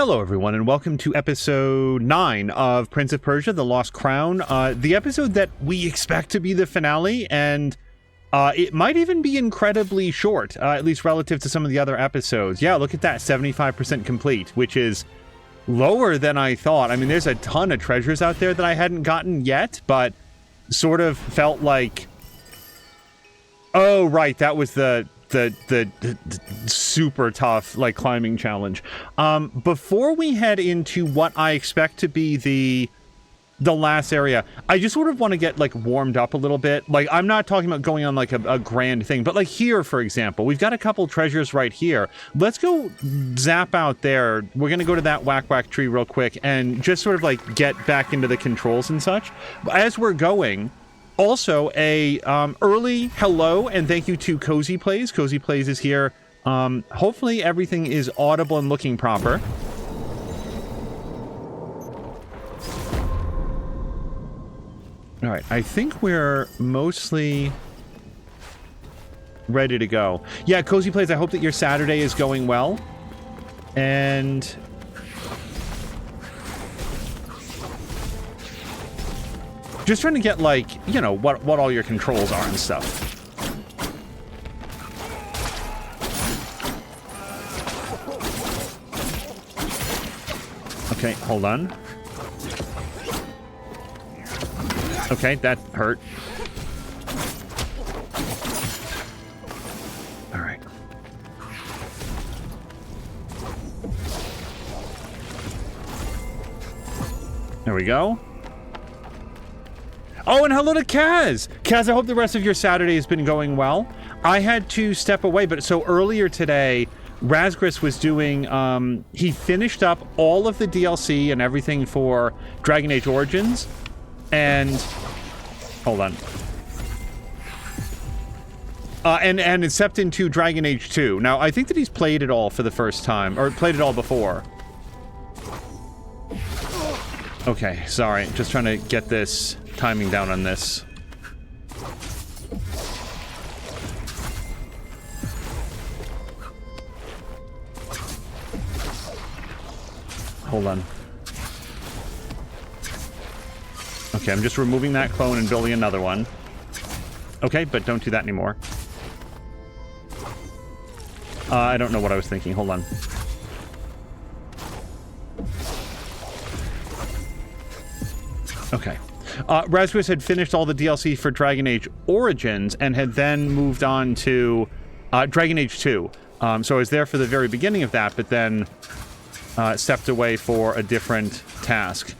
Hello everyone and welcome to episode 9 of Prince of Persia, The Lost Crown. The episode that we expect to be the finale, and it might even be incredibly short, at least relative to some of the other episodes. Yeah, look at that, 75% complete, which is lower than I thought. I mean, there's a ton of treasures out there that I hadn't gotten yet, but sort of felt like... Oh, right, that was the super tough, like, climbing challenge. Before we head into what I expect to be the last area, I just sort of want to get, like, warmed up a little bit. Like, I'm not talking about going on, like, a grand thing, but, like, here, for example, we've got a couple treasures right here. Let's go zap out there. We're gonna go to that whack tree real quick and just sort of, like, get back into the controls and such. As we're going... Also, a early hello and thank you to Cozy Plays. Cozy Plays is here. Hopefully everything is audible and looking proper. All right, I think we're mostly ready to go. Yeah, Cozy Plays, I hope that your Saturday is going well. And... just trying to get, like, you know, what all your controls are and stuff. Okay, hold on. Okay, that hurt. All right. There we go. Oh, and hello to Kaz! Kaz, I hope the rest of your Saturday has been going well. I had to step away, but so earlier today, Razgris was doing, he finished up all of the DLC and everything for Dragon Age Origins, and... hold on. And it stepped into Dragon Age 2. Now, I think that he's played it all for the first time, or played it all before. Okay, sorry, just trying to get this... timing down on this. Hold on. Okay, I'm just removing that clone and building another one. Okay, but don't do that anymore. I don't know what I was thinking. Hold on. Okay. Razgris had finished all the DLC for Dragon Age Origins and had then moved on to Dragon Age 2. So I was there for the very beginning of that, but then stepped away for a different task.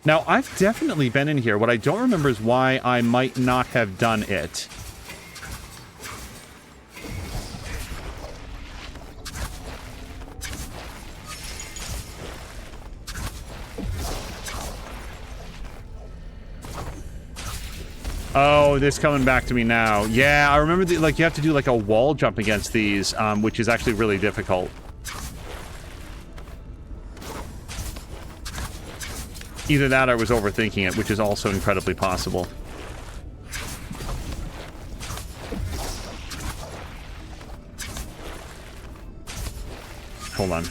Now, I've definitely been in here. What I don't remember is why I might not have done it. Oh, this coming back to me now. Yeah, I remember, like, you have to do, like, a wall jump against these, which is actually really difficult. Either that or I was overthinking it, which is also incredibly possible. Hold on.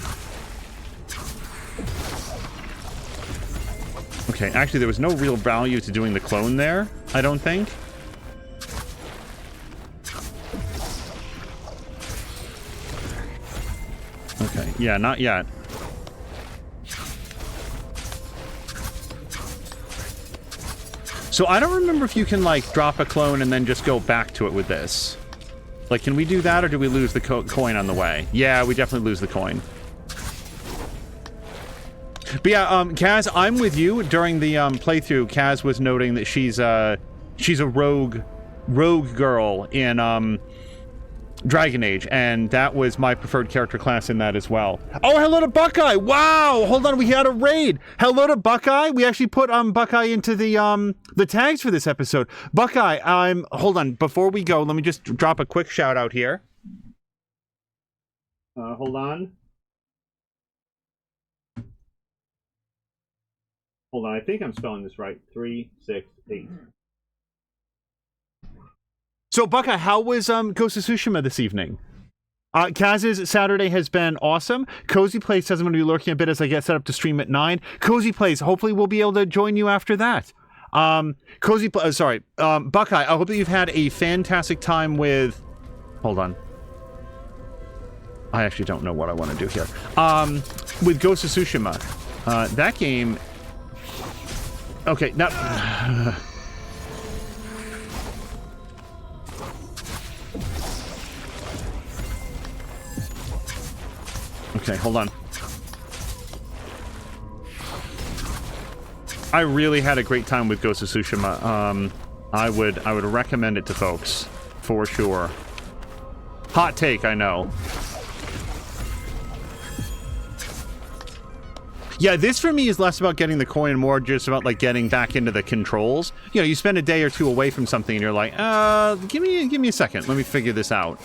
Okay, actually, there was no real value to doing the clone there, I don't think. Okay, yeah, not yet. So I don't remember if you can, like, drop a clone and then just go back to it with this. Like, can we do that, or do we lose the coin on the way? Yeah, we definitely lose the coin. But yeah, Kaz, I'm with you. During the playthrough, Kaz was noting that she's a rogue girl in Dragon Age, and that was my preferred character class in that as well. Oh, hello to Buckeye! Wow! Hold on, we had a raid! Hello to Buckeye! We actually put Buckeye into the tags for this episode. Buckeye, hold on, before we go, let me just drop a quick shout out here. Hold on. Hold on, I think I'm spelling this right. 368. So, Buckeye, how was Ghost of Tsushima this evening? Kaz's Saturday has been awesome. Cozy Place says I'm going to be lurking a bit as I get set up to stream at 9. Cozy Place, hopefully we'll be able to join you after that. Buckeye, I hope that you've had a fantastic time with... Hold on. I actually don't know what I want to do here. With Ghost of Tsushima. That game... Okay, now... Okay, hold on. I really had a great time with Ghost of Tsushima. I would recommend it to folks, for sure. Hot take, I know. Yeah, this for me is less about getting the coin and more just about like getting back into the controls. You know, you spend a day or two away from something and you're like, give me a second, let me figure this out.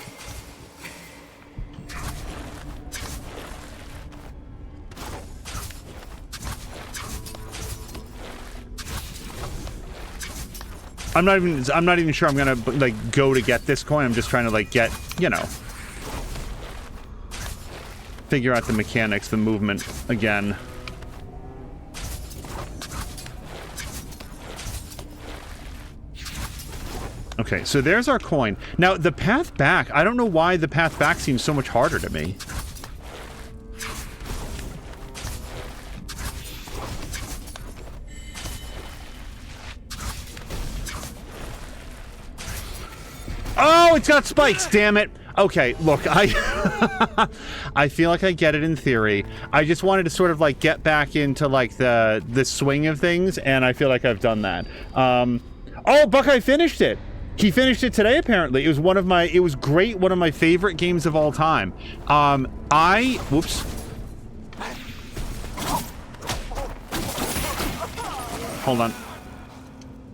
I'm not even sure I'm gonna like go to get this coin. I'm just trying to like get, you know, figure out the mechanics, the movement again. Okay, so there's our coin. Now the path back, I don't know why the path back seems so much harder to me. Oh, it's got spikes, damn it. Okay, look, I I feel like I get it in theory. I just wanted to sort of like get back into like the swing of things, and I feel like I've done that. Oh, Buckeye finished it. He finished it today, apparently. It was great, one of my favorite games of all time. Whoops. Hold on.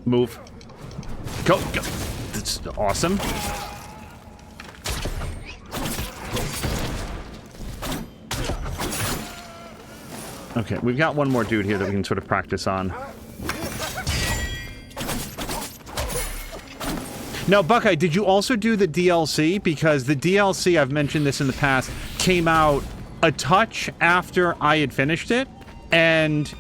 Move. Go. That's awesome. Okay, we've got one more dude here that we can sort of practice on. Now, Buckeye, did you also do the DLC? Because the DLC, I've mentioned this in the past, came out a touch after I had finished it, and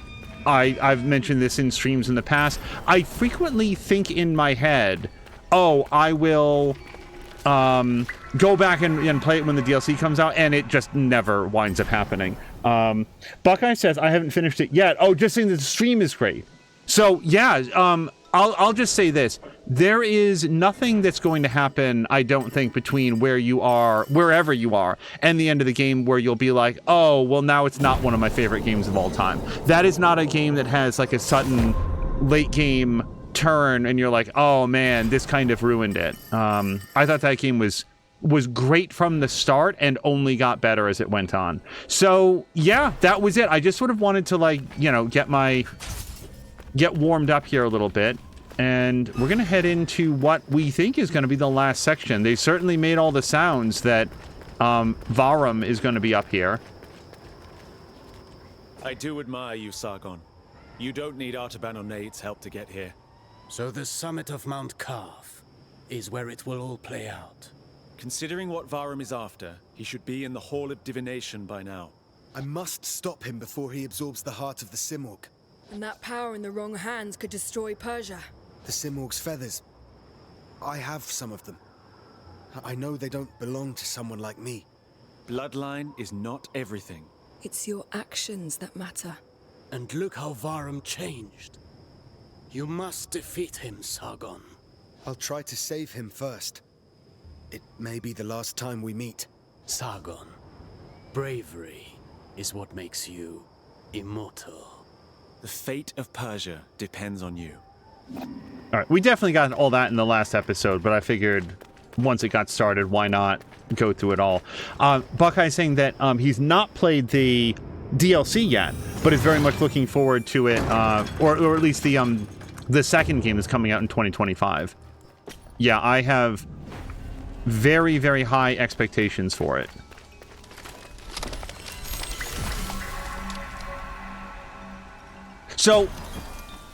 I've mentioned this in streams in the past. I frequently think in my head, oh, I will go back and play it when the DLC comes out, and it just never winds up happening. Buckeye says, I haven't finished it yet. Oh, just saying that the stream is great. So, yeah, I'll just say this. There is nothing that's going to happen, I don't think, between wherever you are, and the end of the game where you'll be like, oh, well, now it's not one of my favorite games of all time. That is not a game that has, like, a sudden late game turn, and you're like, oh, man, this kind of ruined it. I thought that game was great from the start and only got better as it went on. So, yeah, that was it. I just sort of wanted to, like, you know, get warmed up here a little bit. And we're going to head into what we think is going to be the last section. They certainly made all the sounds that Varum is going to be up here. I do admire you, Sargon. You don't need Artaban or Nade's help to get here. So the summit of Mount Karth is where it will all play out. Considering what Varum is after, he should be in the Hall of Divination by now. I must stop him before he absorbs the heart of the Simorg. And that power in the wrong hands could destroy Persia. The Simorg's feathers. I have some of them. I know they don't belong to someone like me. Bloodline is not everything. It's your actions that matter. And look how Varum changed. You must defeat him, Sargon. I'll try to save him first. It may be the last time we meet. Sargon, bravery is what makes you immortal. The fate of Persia depends on you. All right, we definitely got all that in the last episode, but I figured once it got started, why not go through it all? Buckeye's saying that he's not played the DLC yet, but is very much looking forward to it, or at least the second game is coming out in 2025. Yeah, I have very, very high expectations for it. So,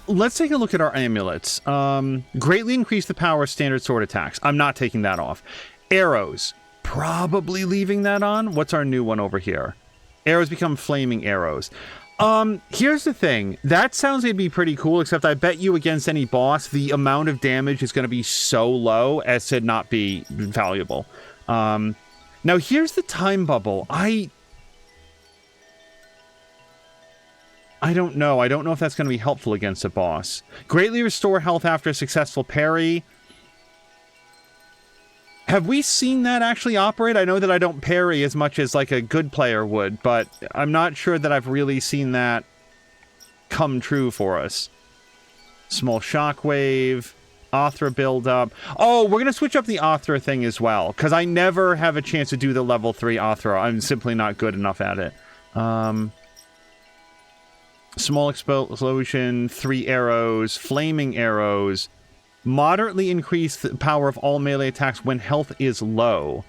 let's take a look at our amulets. Greatly increase the power of standard sword attacks. I'm not taking that off. Arrows. probably leaving that on. What's our new one over here? Arrows become flaming arrows. Here's the thing. That sounds like it'd be pretty cool, except I bet you against any boss, the amount of damage is going to be so low as to not be valuable. Now here's the time bubble. I don't know. I don't know if that's going to be helpful against a boss. Greatly restore health after a successful parry. Have we seen that actually operate? I know that I don't parry as much as like a good player would, but I'm not sure that I've really seen that come true for us. Small shockwave, Athra buildup. Oh, we're going to switch up the Athra thing as well, because I never have a chance to do the level 3 Athra. I'm simply not good enough at it. Small explosion, 3 arrows, flaming arrows. Moderately increase the power of all melee attacks when health is low.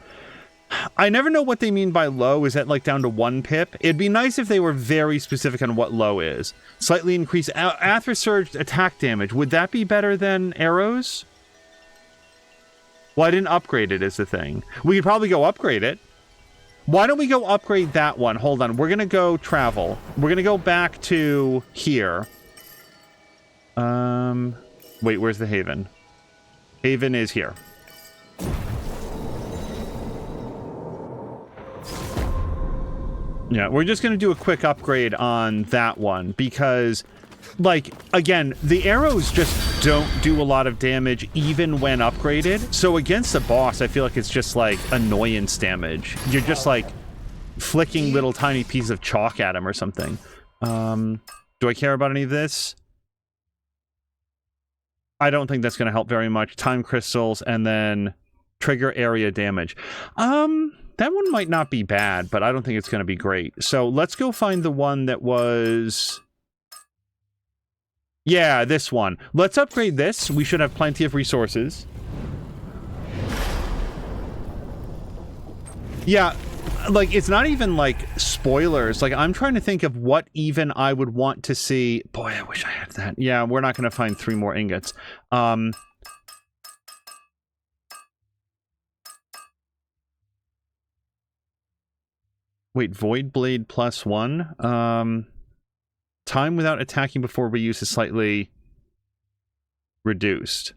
I never know what they mean by low. Is that like down to 1 pip? It'd be nice if they were very specific on what low is. Slightly increase Athra surge attack damage. Would that be better than arrows? Well, I didn't upgrade it is the thing. We could probably go upgrade it. Why don't we go upgrade that one? Hold on. We're going to go travel. We're going to go back to here. Wait, where's the Haven? Haven is here. Yeah, we're just going to do a quick upgrade on that one because, like, again, the arrows just don't do a lot of damage even when upgraded. So against the boss, I feel like it's just, like, annoyance damage. You're just, like, flicking little tiny pieces of chalk at him or something. Do I care about any of this? I don't think that's going to help very much. Time crystals and then trigger area damage. That one might not be bad, but I don't think it's going to be great. So let's go find the one that was... Yeah, this one. Let's upgrade this. We should have plenty of resources. Yeah, like, it's not even, like, spoilers. Like, I'm trying to think of what even I would want to see. Boy, I wish I had that. Yeah, we're not going to find 3 more ingots. Wait, Void Blade +1? Time without attacking before reuse is slightly reduced.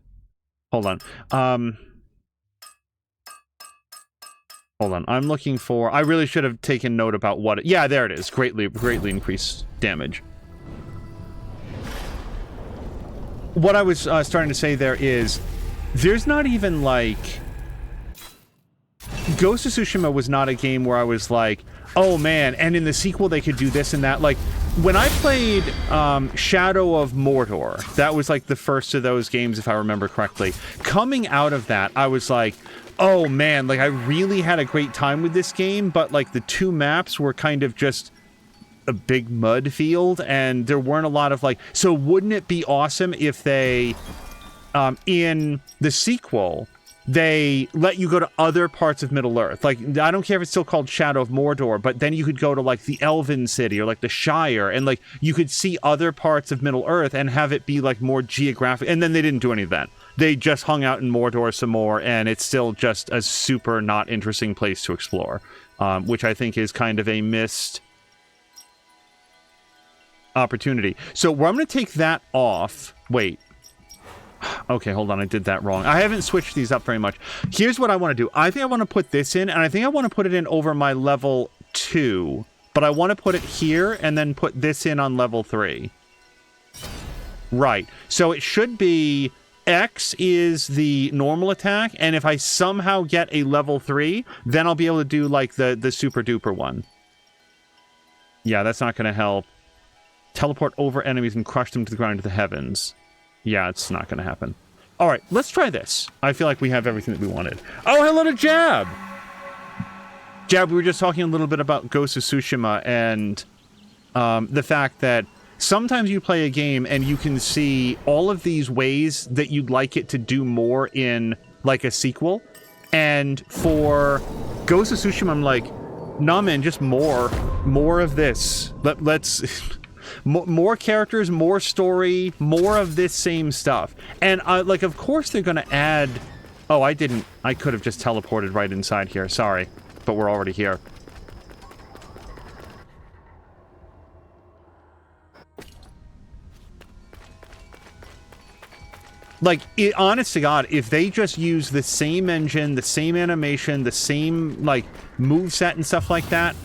Hold on. Hold on. I'm looking for... I really should have taken note about what... Yeah, there it is. Greatly increased damage. What I was starting to say there is... There's not even, like... Ghost of Tsushima was not a game where I was like, oh man, and in the sequel they could do this and that. Like, when I played Shadow of Mordor, that was like the first of those games, if I remember correctly. Coming out of that, I was like, oh man, like I really had a great time with this game, but like the 2 maps were kind of just a big mud field, and there weren't a lot of like... So wouldn't it be awesome if they, in the sequel... they let you go to other parts of Middle-earth. Like, I don't care if it's still called Shadow of Mordor, but then you could go to, like, the Elven City or, like, the Shire, and, like, you could see other parts of Middle-earth and have it be, like, more geographic. And then they didn't do any of that. They just hung out in Mordor some more, and it's still just a super not interesting place to explore, which I think is kind of a missed opportunity. So, I'm going to take that off. Wait. Okay, hold on, I did that wrong. I haven't switched these up very much. Here's what I want to do. I think I want to put this in, and I think I want to put it in over my level 2. But I want to put it here, and then put this in on level 3. Right. So it should be... X is the normal attack, and if I somehow get a level 3, then I'll be able to do, like, the super-duper one. Yeah, that's not going to help. Teleport over enemies and crush them to the ground to the heavens. Yeah, it's not going to happen. All right, let's try this. I feel like we have everything that we wanted. Oh, hello to Jab! Jab, we were just talking a little bit about Ghost of Tsushima and the fact that sometimes you play a game and you can see all of these ways that you'd like it to do more in, like, a sequel. And for Ghost of Tsushima, I'm like, nah, man, just more of this. Let's... More characters, more story, more of this same stuff. And, like, of course they're going to add Oh, I didn't. I could have just teleported right inside here. Sorry. But we're already here. Like, honest to God, if they just use the same engine, the same animation, the same, like, moveset and stuff like that.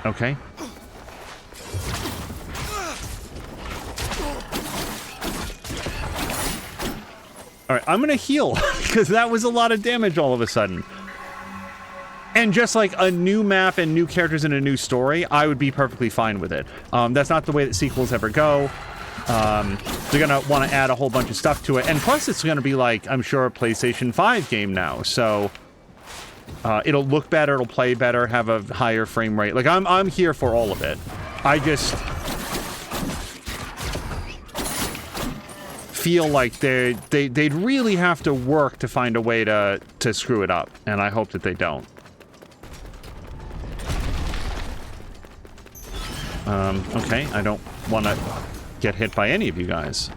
Okay. All right, I'm going to heal, because that was a lot of damage all of a sudden. And just like a new map and new characters and a new story, I would be perfectly fine with it. That's not the way that sequels ever go. They're going to want to add a whole bunch of stuff to it. And plus, it's going to be like, I'm sure, a PlayStation 5 game now. So it'll look better, it'll play better, have a higher frame rate. Like, I'm here for all of it. I just feel like they'd really have to work to find a way to screw it up. And I hope that they don't. Okay, I don't want to get hit by any of you guys.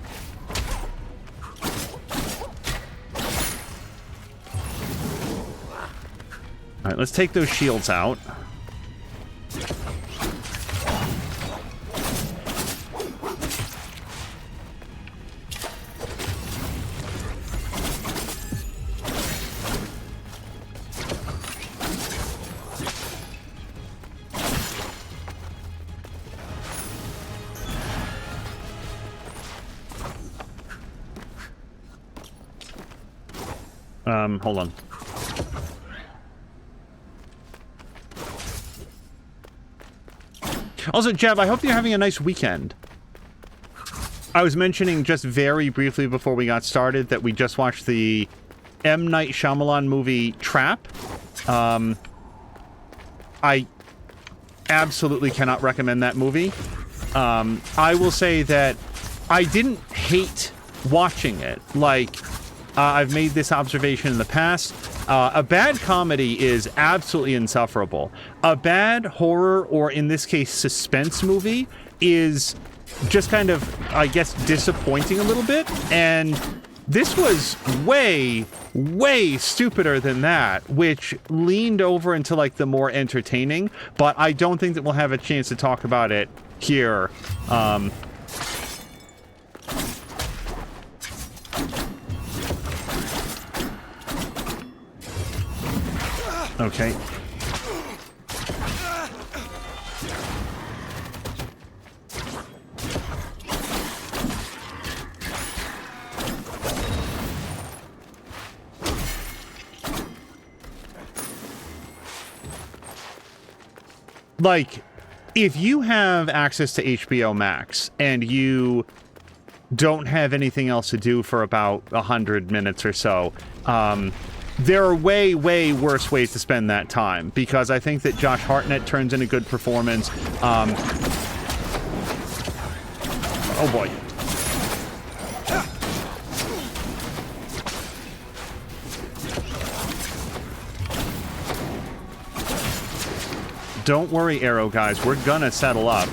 Alright, let's take those shields out. Hold on. Also, Jeff, I hope you're having a nice weekend. I was mentioning just very briefly before we got started that we just watched the M. Night Shyamalan movie Trap. I absolutely cannot recommend that movie. I will say that I didn't hate watching it. Like, I've made this observation in the past. A bad comedy is absolutely insufferable. A bad horror, or in this case, suspense movie, is just kind of, I guess, disappointing a little bit. And this was way, way stupider than that, which leaned over into, like, the more entertaining. But I don't think that we'll have a chance to talk about it here. Okay. Like, if you have access to HBO Max and you don't have anything else to do for about 100 minutes or so, there are way, way worse ways to spend that time, because I think that Josh Hartnett turns in a good performance. Oh boy. Don't worry, Arrow guys, we're gonna settle up.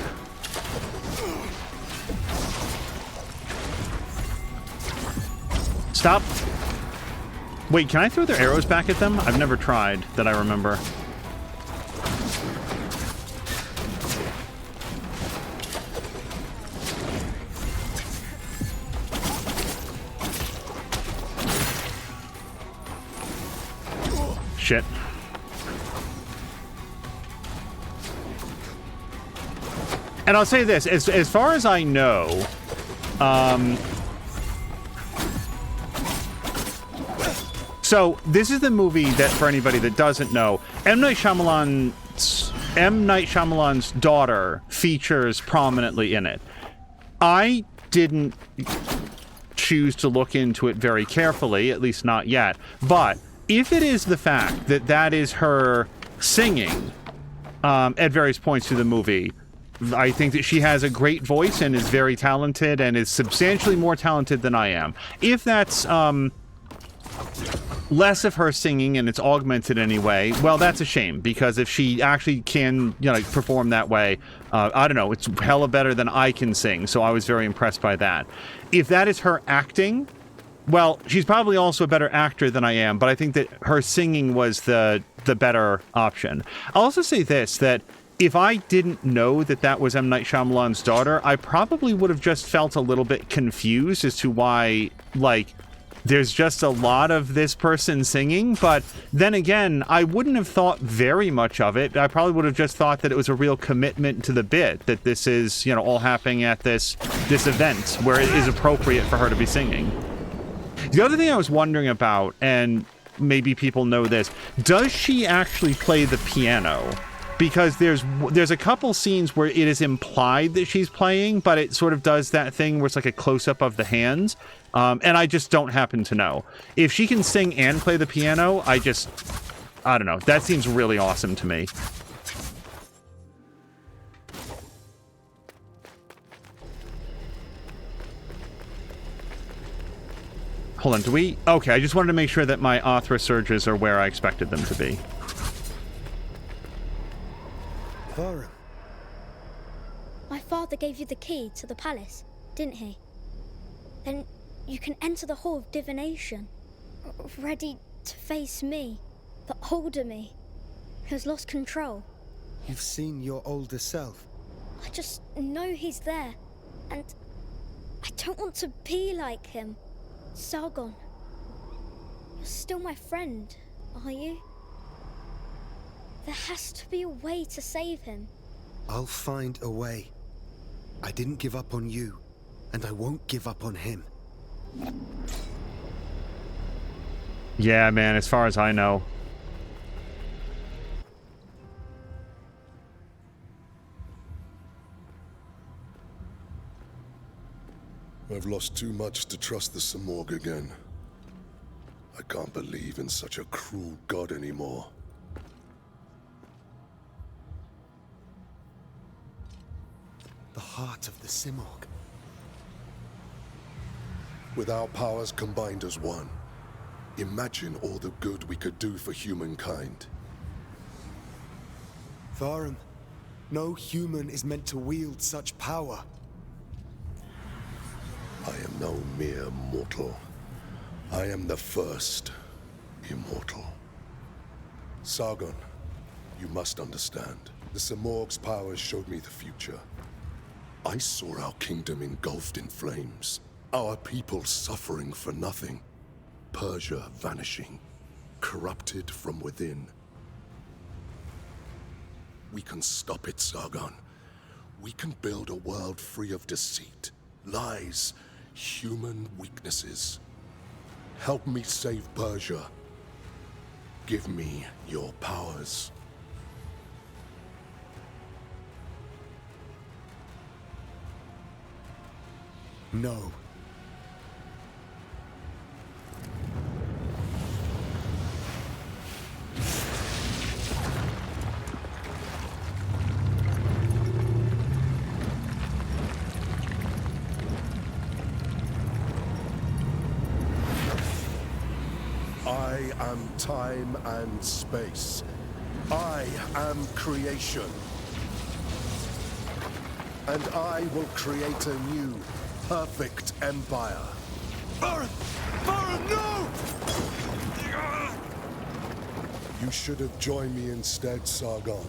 Stop. Wait, can I throw their arrows back at them? I've never tried, that I remember. Shit. And I'll say this, as far as I know, so this is the movie that, for anybody that doesn't know, M. Night Shyamalan's daughter features prominently in it. I didn't choose to look into it very carefully, at least not yet, but if it is the fact that that is her singing at various points through the movie, I think that she has a great voice and is very talented and is substantially more talented than I am. If that's less of her singing and it's augmented anyway, well, that's a shame, because if she actually can, you know, perform that way, I don't know, it's hella better than I can sing, so I was very impressed by that. If that is her acting, well, she's probably also a better actor than I am, but I think that her singing was the better option. I'll also say this, that if I didn't know that that was M. Night Shyamalan's daughter, I probably would have just felt a little bit confused as to why, like, there's just a lot of this person singing, but then again, I wouldn't have thought very much of it. I probably would have just thought that it was a real commitment to the bit, that this is, you know, all happening at this event where it is appropriate for her to be singing. The other thing I was wondering about, and maybe people know this, does she actually play the piano? Because there's a couple scenes where it is implied that she's playing, but it sort of does that thing where it's like a close-up of the hands, and I just don't happen to know. If she can sing and play the piano, I don't know. That seems really awesome to me. Hold on, do we? Okay, I just wanted to make sure that my Athra surges are where I expected them to be. Varum. My father gave you the key to the palace, didn't he? Then you can enter the Hall of Divination, ready to face me, the older me, who has lost control. You've seen your older self. I just know he's there, and I don't want to be like him. Sargon, you're still my friend, are you? There has to be a way to save him. I'll find a way. I didn't give up on you, and I won't give up on him. Yeah, man, as far as I know. I've lost too much to trust the Samorg again. I can't believe in such a cruel god anymore. The heart of the Simorg. With our powers combined as one, imagine all the good we could do for humankind. Varum, no human is meant to wield such power. I am no mere mortal. I am the first immortal. Sargon, you must understand. The Samorg's powers showed me the future. I saw our kingdom engulfed in flames. Our people suffering for nothing. Persia vanishing. Corrupted from within. We can stop it, Sargon. We can build a world free of deceit, lies, human weaknesses. Help me save Persia. Give me your powers. No. I am time and space. I am creation. And I will create a new, perfect empire. Varum! Varum, no! You should have joined me instead, Sargon.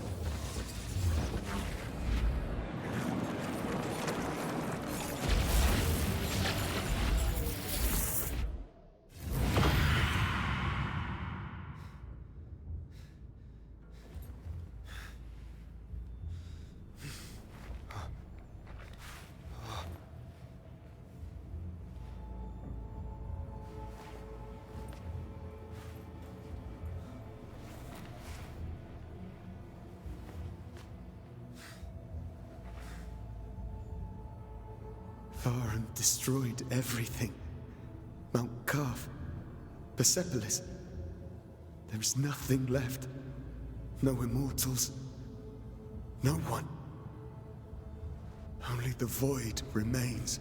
Varum destroyed everything. Mount Kaf, Persepolis. There is nothing left. No immortals. No one. Only the void remains.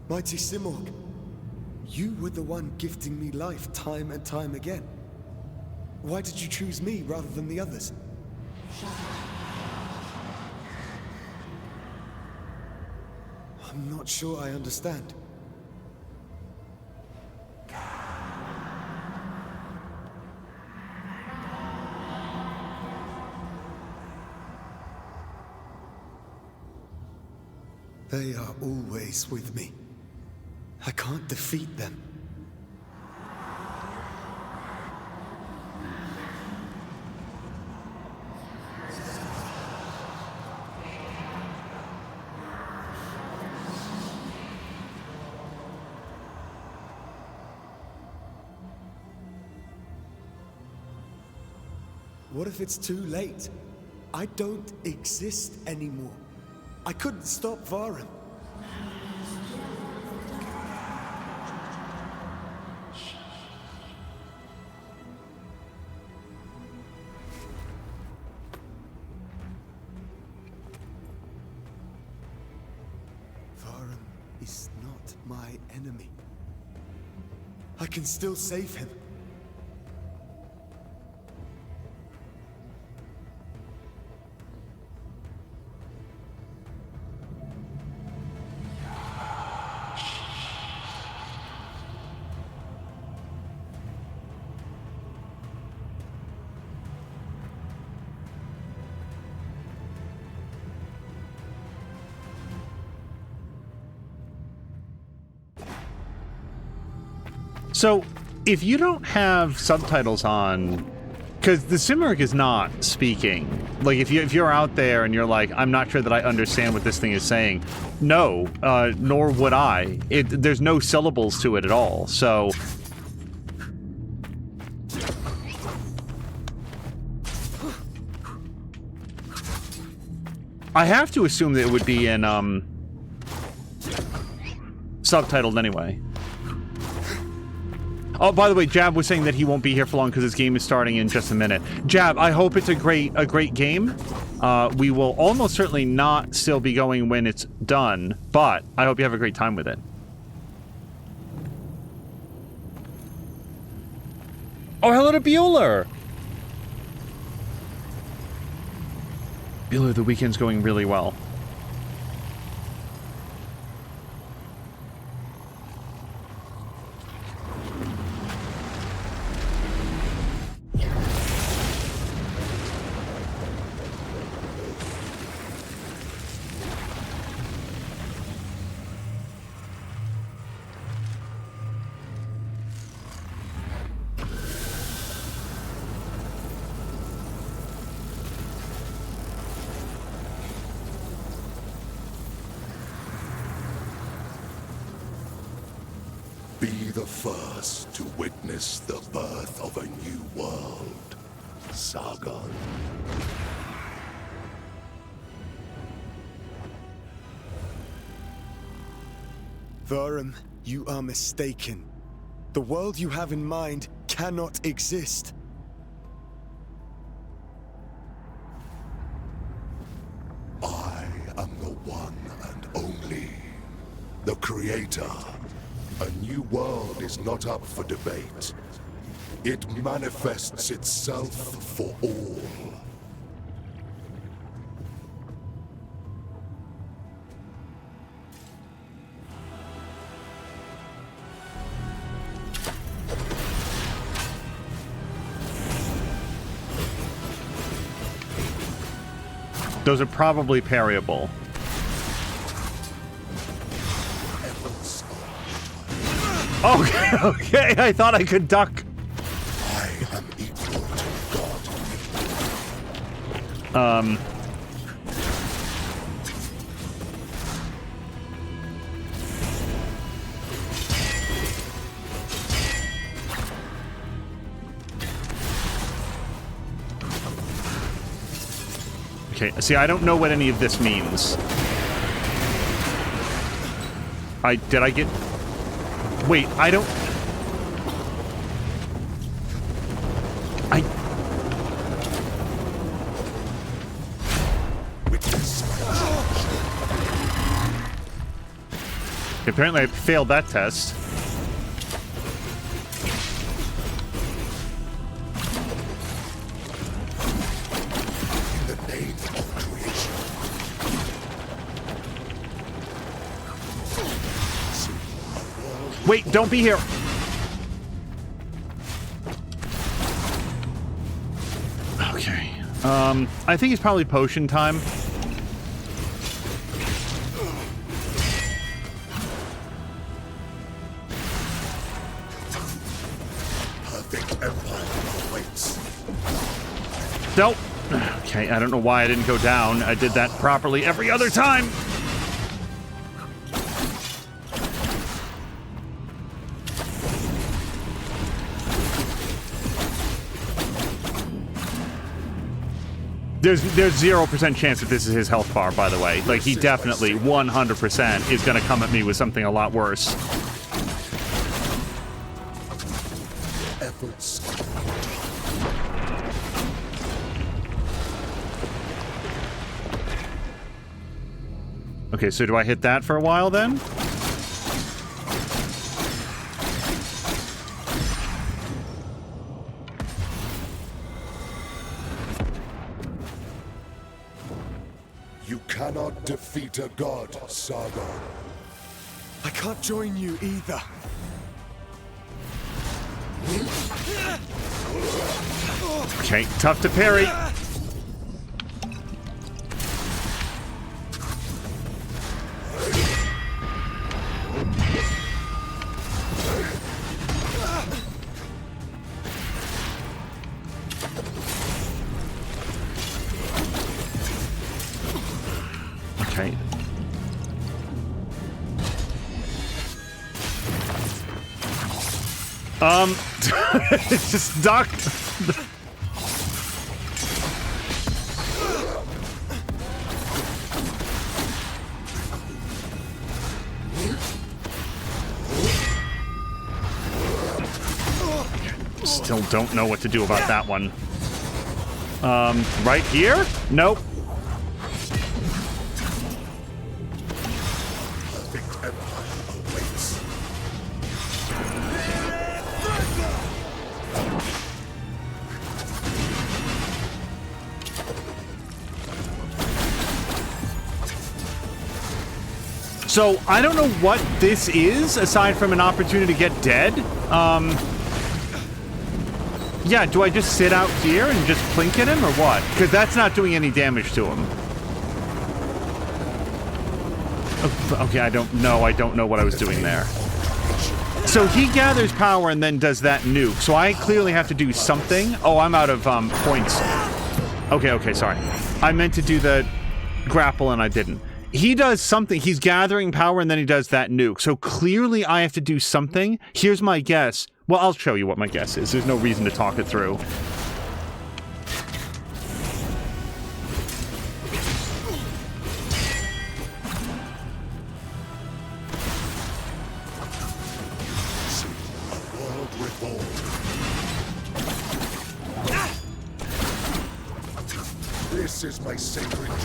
Mighty Simorg, you were the one gifting me life time and time again. Why did you choose me rather than the others? I'm not sure I understand. They are always with me. I can't defeat them. What if it's too late? I don't exist anymore. I couldn't stop Varum. Varum is not my enemy. I can still save him. So, if you don't have subtitles on, because the Simurgh is not speaking. Like, if you're out there and you're like, I'm not sure that I understand what this thing is saying. No, nor would I. There's no syllables to it at all. So, I have to assume that it would be in subtitled anyway. Oh, by the way, Jab was saying that he won't be here for long because his game is starting in just a minute. Jab, I hope it's a great game. We will almost certainly not still be going when it's done, but I hope you have a great time with it. Oh, hello to Bueller! Bueller, the weekend's going really well. Be the first to witness the birth of a new world, Sargon. Varum, you are mistaken. The world you have in mind cannot exist. I am the one and only, the Creator. A new world is not up for debate. It manifests itself for all. Those are probably parryable. Okay, okay, I thought I could duck. I am equal to God. Okay, see, I don't know what any of this means. Did I get... Wait, I don't... Apparently I failed that test. In the name of creation. Wait, don't be here. Okay. I think it's probably potion time. Perfect empire awaits. Nope. Okay, I don't know why I didn't go down. I did that properly every other time. There's 0% chance that this is his health bar, by the way. Like, he definitely 100% is going to come at me with something a lot worse. Efforts. Okay, so do I hit that for a while then? You cannot defeat a god, Sargon. I can't join you either. Okay, tough to parry. Okay. It's just ducked. Still don't know what to do about that one. Right here? Nope. Perfect empire awaits. So, I don't know what this is, aside from an opportunity to get dead. Yeah, do I just sit out here and just plink at him, or what? Because that's not doing any damage to him. Okay, I don't know what I was doing there. So he gathers power and then does that nuke. So I clearly have to do something. Oh, I'm out of points. Okay, sorry. I meant to do the grapple and I didn't. He does something. He's gathering power and then he does that nuke. So clearly I have to do something. Here's my guess. Well, I'll show you what my guess is. There's no reason to talk it through. World reborn. This is my sacred duty.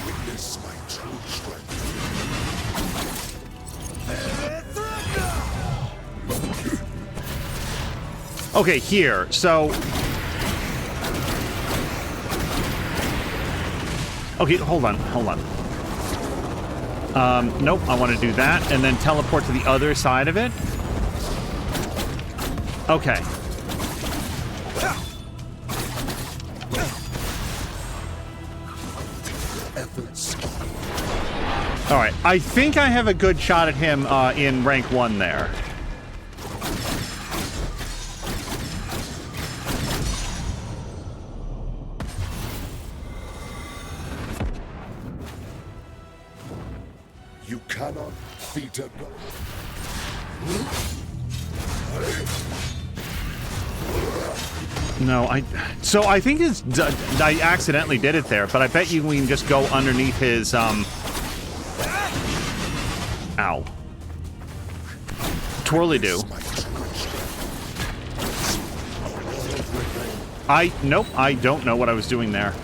Witness my true strength. Okay, here. So... Okay, hold on. Nope, I want to do that, and then teleport to the other side of it. Okay. Efforts. Alright, I think I have a good shot at him in rank 1 there. You cannot defeat a god. No, so I think I accidentally did it there, but I bet you we can just go underneath his, ow. Twirly-do. My true Nope, I don't know what I was doing there.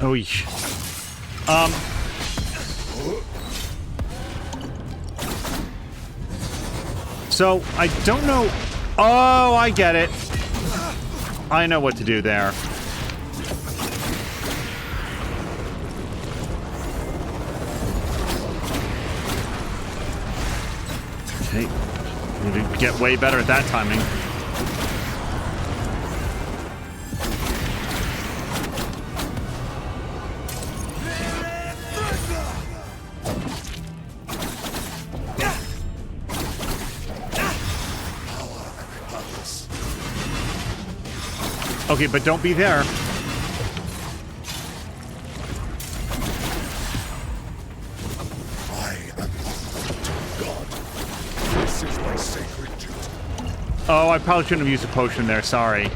Oy. So, I don't know... Oh, I get it. I know what to do there. Okay. Need to get way better at that timing. Okay, but don't be there. I am God. This is my sacred duty. Oh, I probably shouldn't have used a potion there, sorry.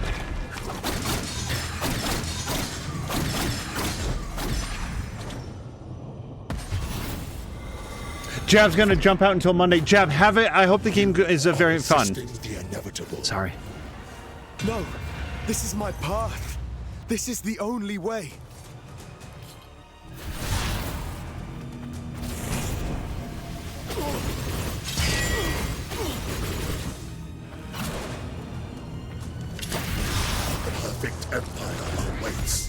Jav's gonna jump out until Monday. Jav, have it. I hope the game is very fun. The inevitable. Sorry. No, this is my path. This is the only way. Perfect empire awaits.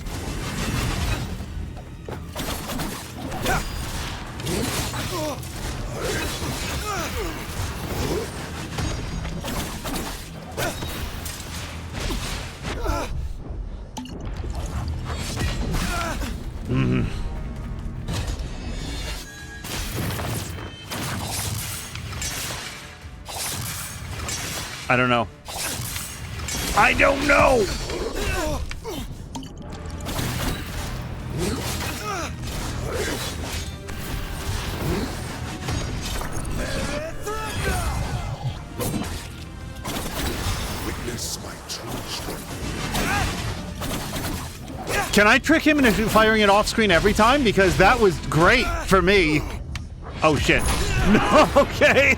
I don't know. I don't know! Witness my true strength. Can I trick him into firing it off screen every time? Because that was great for me. Oh shit. No, okay.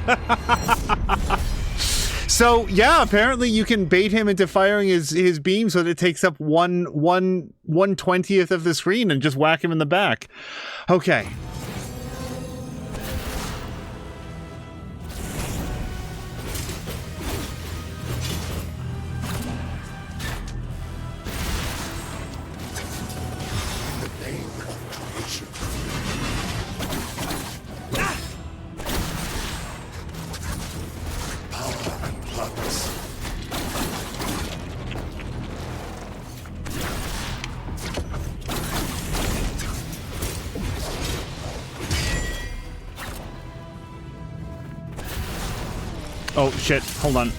So yeah, apparently you can bait him into firing his beam so that it takes up 1/20th of the screen and just whack him in the back. Okay. The name of creation. Power and purpose. Oh shit, hold on.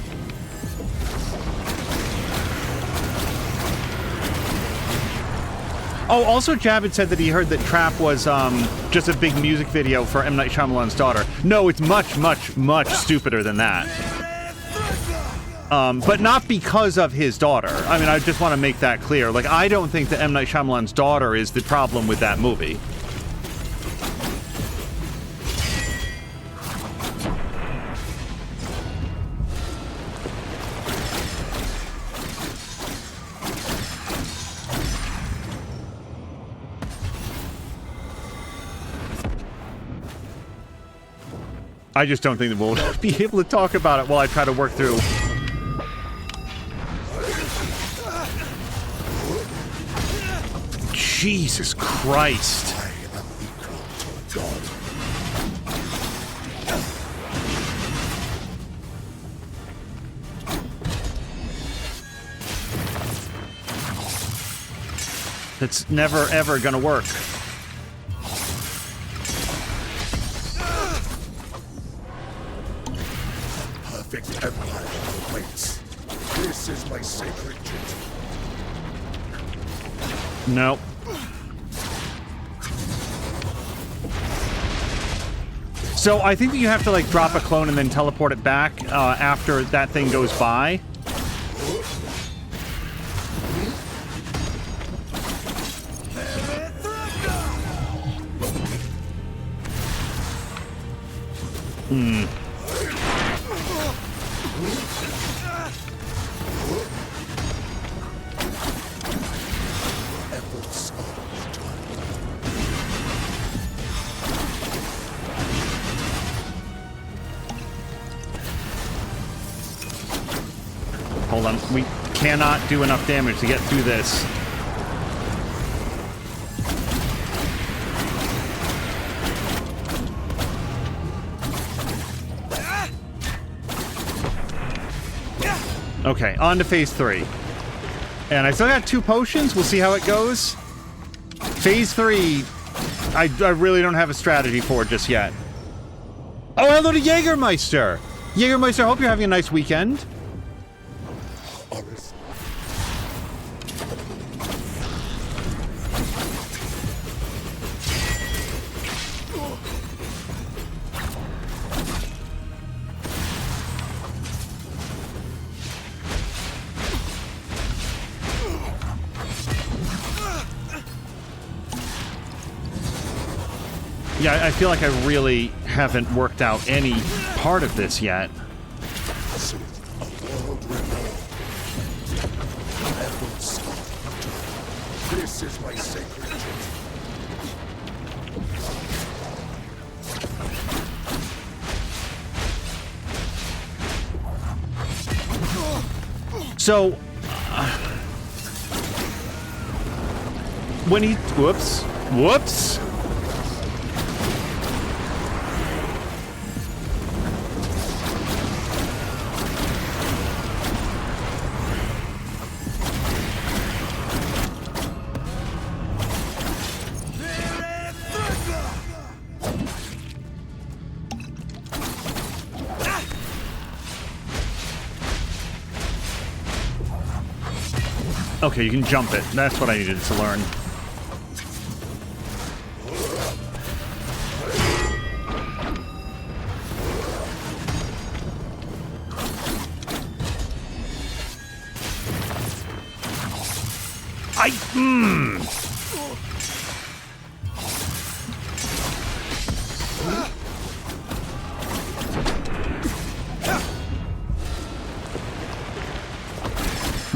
Oh, also Javid said that he heard that Trap was just a big music video for M. Night Shyamalan's daughter. No, it's much, much, much stupider than that. But not because of his daughter. I mean, I just want to make that clear. Like, I don't think that M. Night Shyamalan's daughter is the problem with that movie. I just don't think that we'll be able to talk about it while I try to work through. Jesus Christ. I am equal to a god. It's never ever gonna work. Perfect empire awaits. This is my sacred duty. So I think that you have to like drop a clone and then teleport it back after that thing goes by. Hold on, we cannot do enough damage to get through this. Okay, on to phase 3. And I still got 2 potions. We'll see how it goes. Phase 3, I really don't have a strategy for just yet. Oh, hello to Jägermeister! Jägermeister, hope you're having a nice weekend. Yeah, I feel like I really haven't worked out any part of this yet. This is my sacred So, when he... Whoops! Okay, you can jump it. That's what I needed to learn.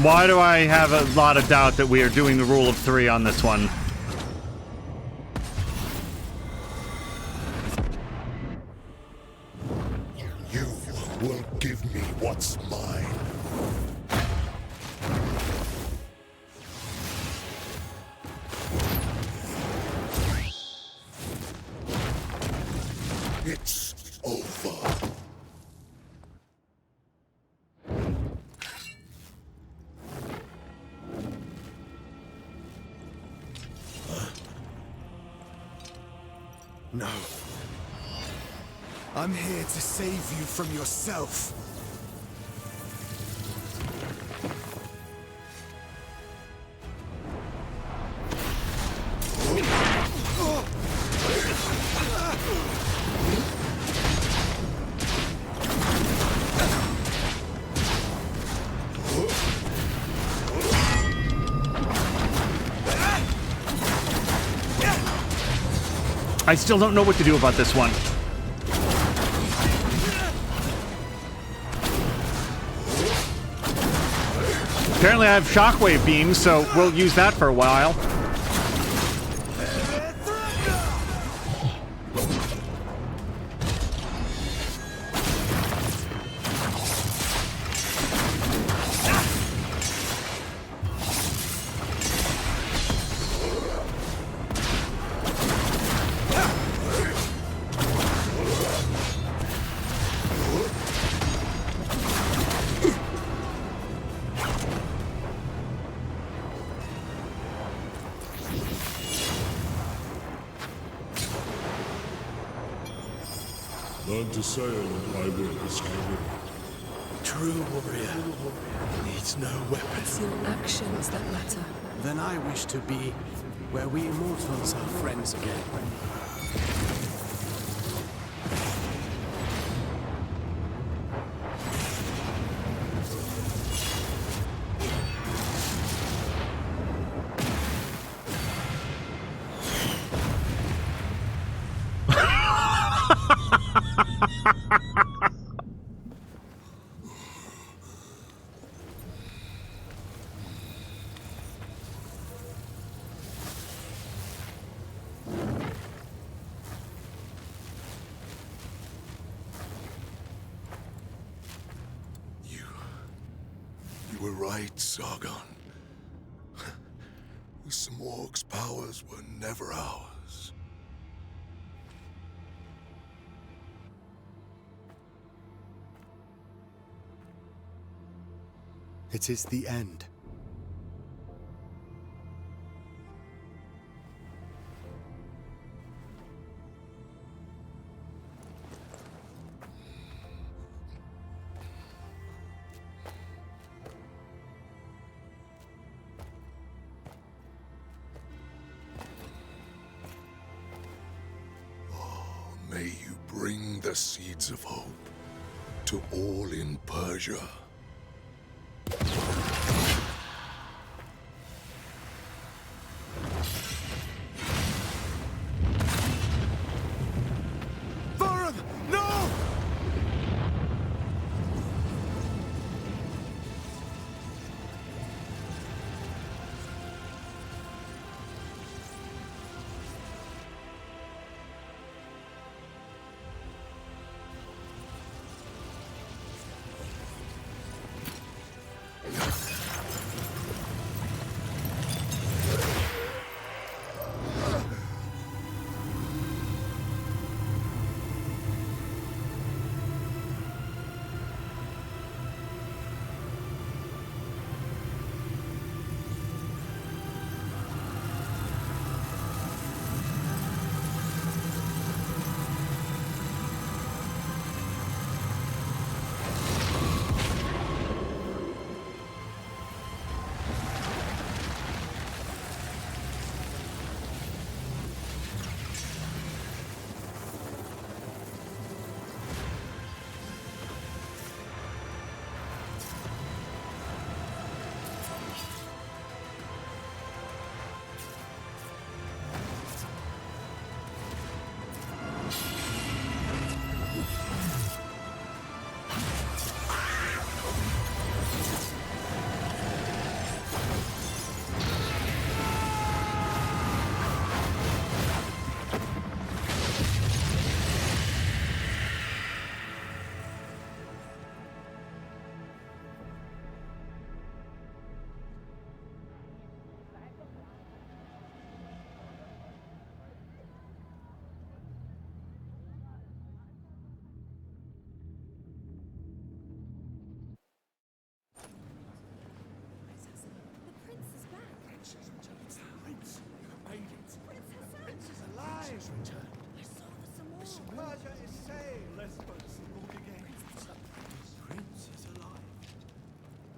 Why do I have a lot of doubt that we are doing the rule of 3 on this one? You will give me what's mine. It's over. No. I'm here to save you from yourself. I still don't know what to do about this one. Apparently I have shockwave beams, so we'll use that for a while. Learn to sail by will, Skyward. True warrior needs no weapon. It's your actions that matter. Then I wish to be where we immortals are friends again. You were right, Sargon. The Simorg's powers were never ours. It is the end. May you bring the seeds of hope to all in Persia. Varum, no!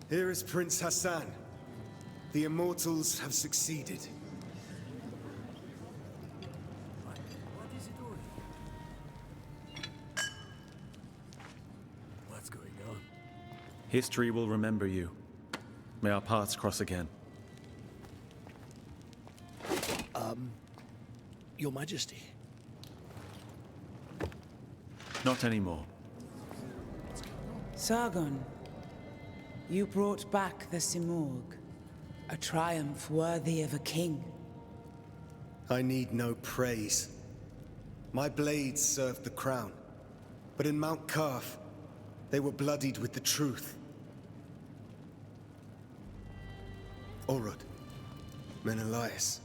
Here is Prince Hassan. The Immortals have succeeded. What's going on? History will remember you. May our paths cross again. Your Majesty. Not anymore. Sargon, you brought back the Simorg. A triumph worthy of a king. I need no praise. My blades served the crown. But in Mount Kaf, they were bloodied with the truth. Orod, Menelaus,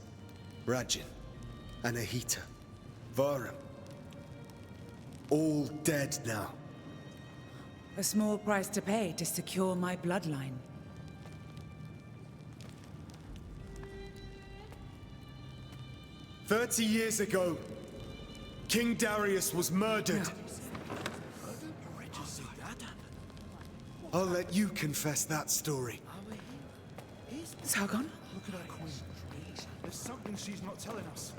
Rajin, Anahita, Varum. All dead now. A small price to pay to secure my bloodline. 30 years ago, King Darius was murdered. I'll let you confess that story. Sargon? Look at our queen. There's something she's not telling us.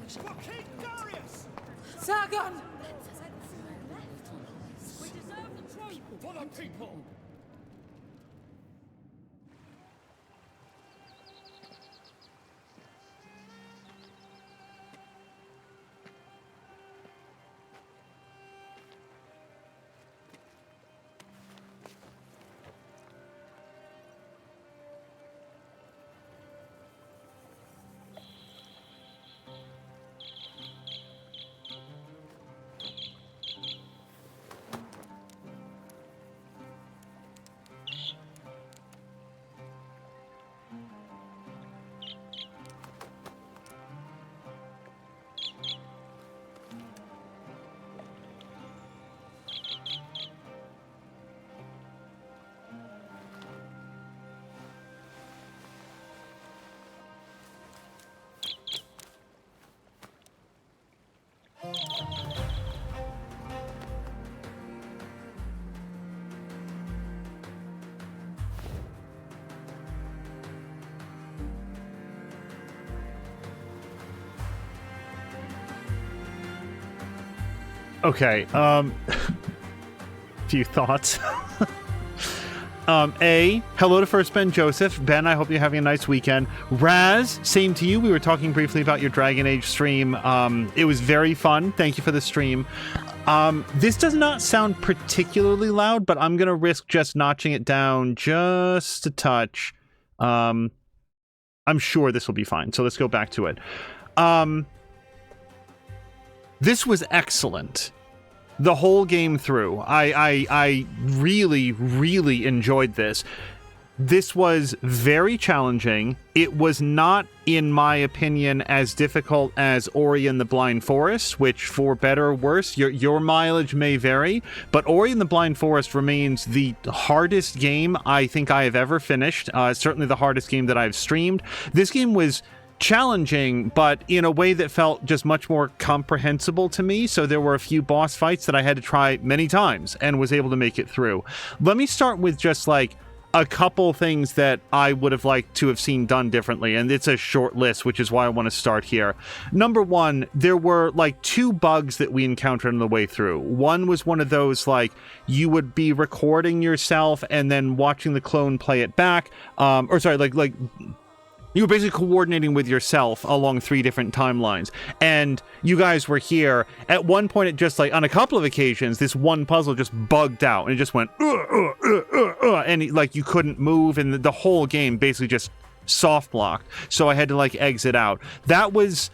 For King Darius! Sargon! We deserve the throne for the people! Okay, few thoughts. Hello to first Ben Joseph. Ben, I hope you're having a nice weekend. Raz, same to you. We were talking briefly about your Dragon Age stream. It was very fun. Thank you for the stream. This does not sound particularly loud, but I'm going to risk just notching it down just a touch. I'm sure this will be fine. So let's go back to it. This was excellent. The whole game through. I really, really enjoyed this. This was very challenging. It was not, in my opinion, as difficult as Ori and the Blind Forest, which, for better or worse, your mileage may vary, but Ori and the Blind Forest remains the hardest game I think I have ever finished. Certainly the hardest game that I've streamed. This game was challenging, but in a way that felt just much more comprehensible to me. So there were a few boss fights that I had to try many times and was able to make it through. Let me start with just like a couple things that I would have liked to have seen done differently, and it's a short list, which is why I want to start here. Number one, there were like 2 bugs that we encountered on the way through. One was one of those, like, you would be recording yourself and then watching the clone play it back, you were basically coordinating with yourself along 3 different timelines. And you guys were here. At one point, it just, like, on a couple of occasions, this one puzzle just bugged out. And it just went, and, like, you couldn't move. And the whole game basically just soft locked. So I had to, like, exit out. That was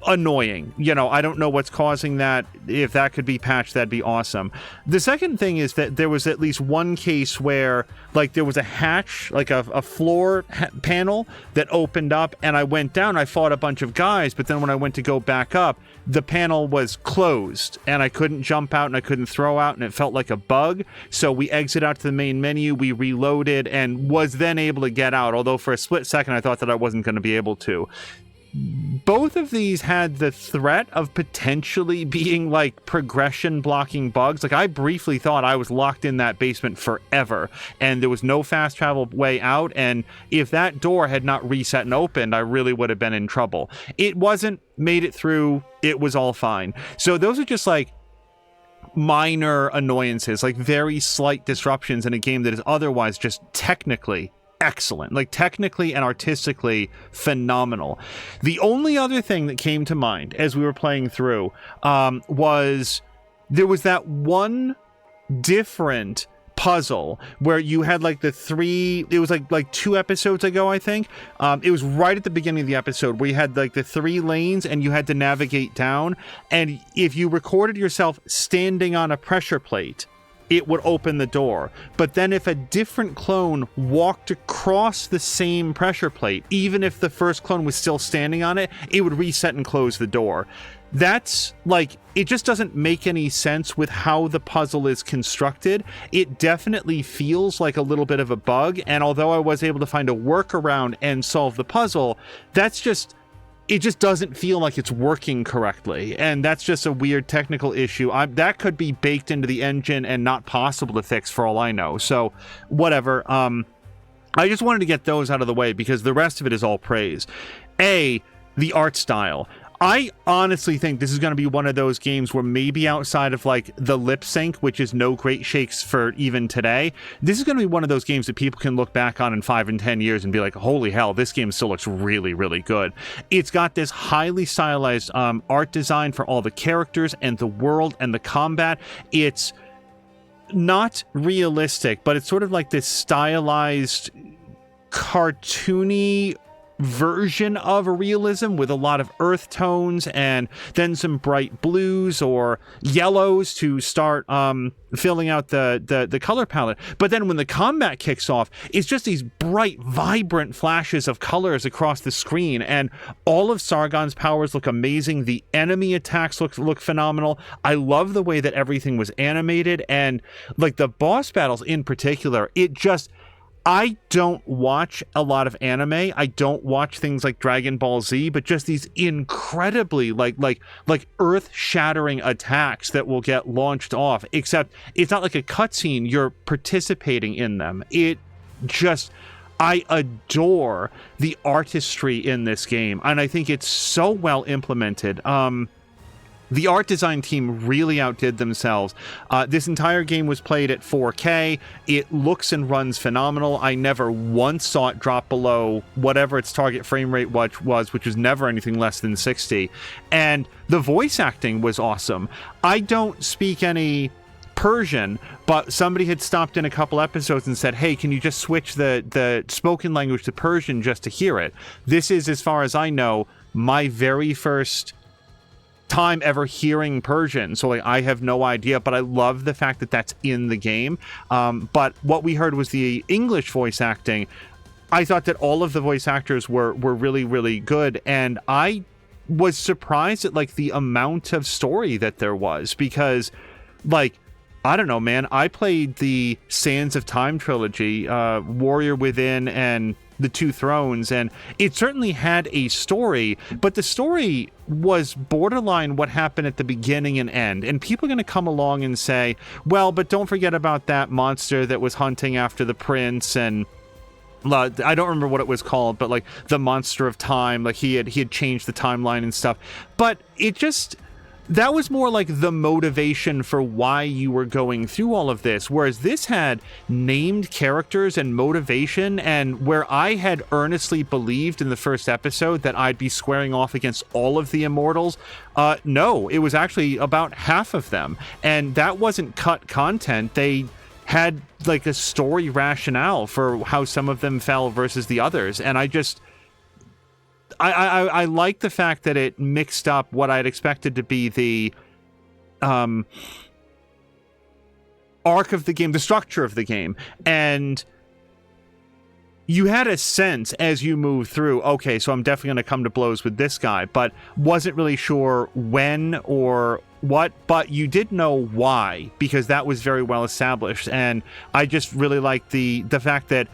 annoying. You know, I don't know what's causing that. If that could be patched, that'd be awesome. The second thing is that there was at least one case where, like, there was a hatch, like a floor panel that opened up, and I went down. I fought a bunch of guys, but then when I went to go back up, the panel was closed, and I couldn't jump out and I couldn't throw out, and it felt like a bug. So we exit out to the main menu, we reloaded, and was then able to get out, although for a split second I thought that I wasn't going to be able to. Both of these had the threat of potentially being like progression blocking bugs. Like, I briefly thought I was locked in that basement forever and there was no fast travel way out, and if that door had not reset and opened, I really would have been in trouble. It wasn't, made it through, it was all fine. So those are just like minor annoyances, like very slight disruptions in a game that is otherwise just technically excellent, like technically and artistically phenomenal. The only other thing that came to mind as we were playing through was there was that one different puzzle where you had like the 3, it was like 2 episodes ago, I think. It was right at the beginning of the episode where you had like the 3 lanes and you had to navigate down, and if you recorded yourself standing on a pressure plate, it would open the door. But then if a different clone walked across the same pressure plate, even if the first clone was still standing on it, it would reset and close the door. That's like, it just doesn't make any sense with how the puzzle is constructed. It definitely feels like a little bit of a bug, and although I was able to find a workaround and solve the puzzle, it just doesn't feel like it's working correctly, and that's just a weird technical issue. That could be baked into the engine and not possible to fix for all I know. So, whatever. I just wanted to get those out of the way because the rest of it is all praise. The art style. I honestly think this is going to be one of those games where maybe outside of like the lip sync, which is no great shakes for even today, this is going to be one of those games that people can look back on in 5 and 10 years and be like, holy hell, this game still looks really, really good. It's got this highly stylized art design for all the characters and the world and the combat. It's not realistic, but it's sort of like this stylized, cartoony version of a realism with a lot of earth tones and then some bright blues or yellows to start filling out the color palette. But then when the combat kicks off, it's just these bright, vibrant flashes of colors across the screen, and all of Sargon's powers look amazing. The enemy attacks look phenomenal. I love the way that everything was animated, and like the boss battles in particular, I don't watch a lot of anime. I don't watch things like Dragon Ball Z, but just these incredibly like earth-shattering attacks that will get launched off, except it's not like a cutscene, you're participating in them. I adore the artistry in this game, and I think it's so well implemented. The art design team really outdid themselves. This entire game was played at 4K. It looks and runs phenomenal. I never once saw it drop below whatever its target frame rate was, which was never anything less than 60. And the voice acting was awesome. I don't speak any Persian, but somebody had stopped in a couple episodes and said, hey, can you just switch the spoken language to Persian just to hear it? This is, as far as I know, my very first time ever hearing Persian, so like I have no idea, but I love the fact that that's in the game. But what we heard was the English voice acting. I thought that all of the voice actors were really, really good, and I was surprised at like the amount of story that there was, because like, I don't know, man, I played the Sands of Time trilogy, Warrior Within and The Two Thrones, and it certainly had a story, but the story was borderline what happened at the beginning and end. And people are going to come along and say, well, but don't forget about that monster that was hunting after the prince, and I don't remember what it was called, but like the Monster of Time, like he had changed the timeline and stuff. But it just, that was more like the motivation for why you were going through all of this, whereas this had named characters and motivation, and where I had earnestly believed in the first episode that I'd be squaring off against all of the immortals, no, it was actually about half of them, and that wasn't cut content. They had like a story rationale for how some of them fell versus the others, and I like the fact that it mixed up what I'd expected to be the arc of the game, the structure of the game, and you had a sense as you move through, okay, so I'm definitely going to come to blows with this guy, but wasn't really sure when or what, but you did know why, because that was very well established. And I just really like the fact that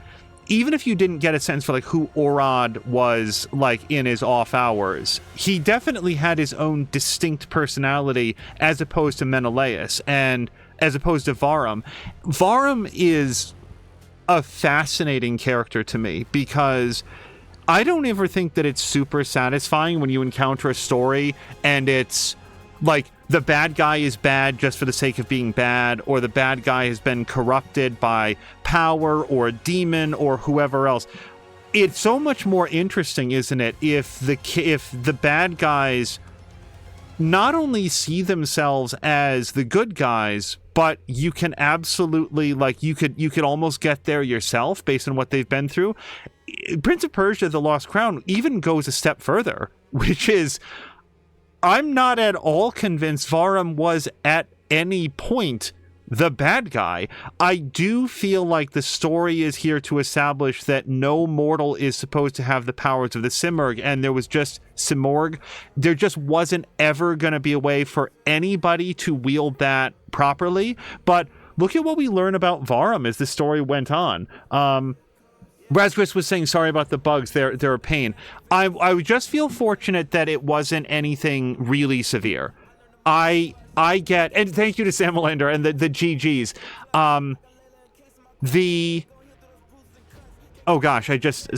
even if you didn't get a sense for like who Orad was like in his off hours, he definitely had his own distinct personality as opposed to Menelaus and as opposed to Varum. Varum is a fascinating character to me, because I don't ever think that it's super satisfying when you encounter a story and it's like the bad guy is bad just for the sake of being bad, or the bad guy has been corrupted by power or a demon or whoever else. It's so much more interesting, isn't it, if the bad guys not only see themselves as the good guys, but you can absolutely, like, you could almost get there yourself based on what they've been through. Prince of Persia: The Lost Crown even goes a step further, which is, I'm not at all convinced Varum was at any point the bad guy. I do feel like the story is here to establish that no mortal is supposed to have the powers of the Simurgh, and there was just Simorgh. There just wasn't ever going to be a way for anybody to wield that properly. But look at what we learn about Varum as the story went on. Razgris was saying, sorry about the bugs, they're a pain. I just feel fortunate that it wasn't anything really severe. I get, and thank you to Sam Melander and the GGs. Oh gosh, they just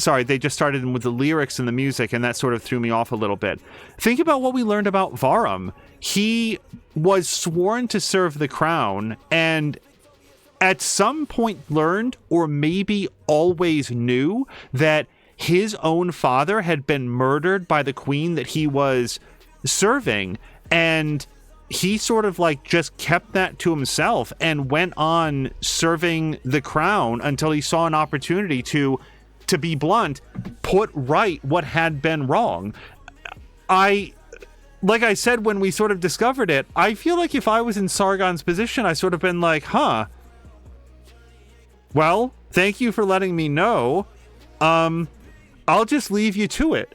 started with the lyrics and the music, and that sort of threw me off a little bit. Think about what we learned about Varum. He was sworn to serve the crown, and at some point learned, or maybe always knew, that his own father had been murdered by the queen that he was serving, and he sort of like just kept that to himself and went on serving the crown until he saw an opportunity to be blunt, put right what had been wrong. Like I said when we sort of discovered it, I feel like if I was in Sargon's position, I sort of been like, well, thank you for letting me know. I'll just leave you to it.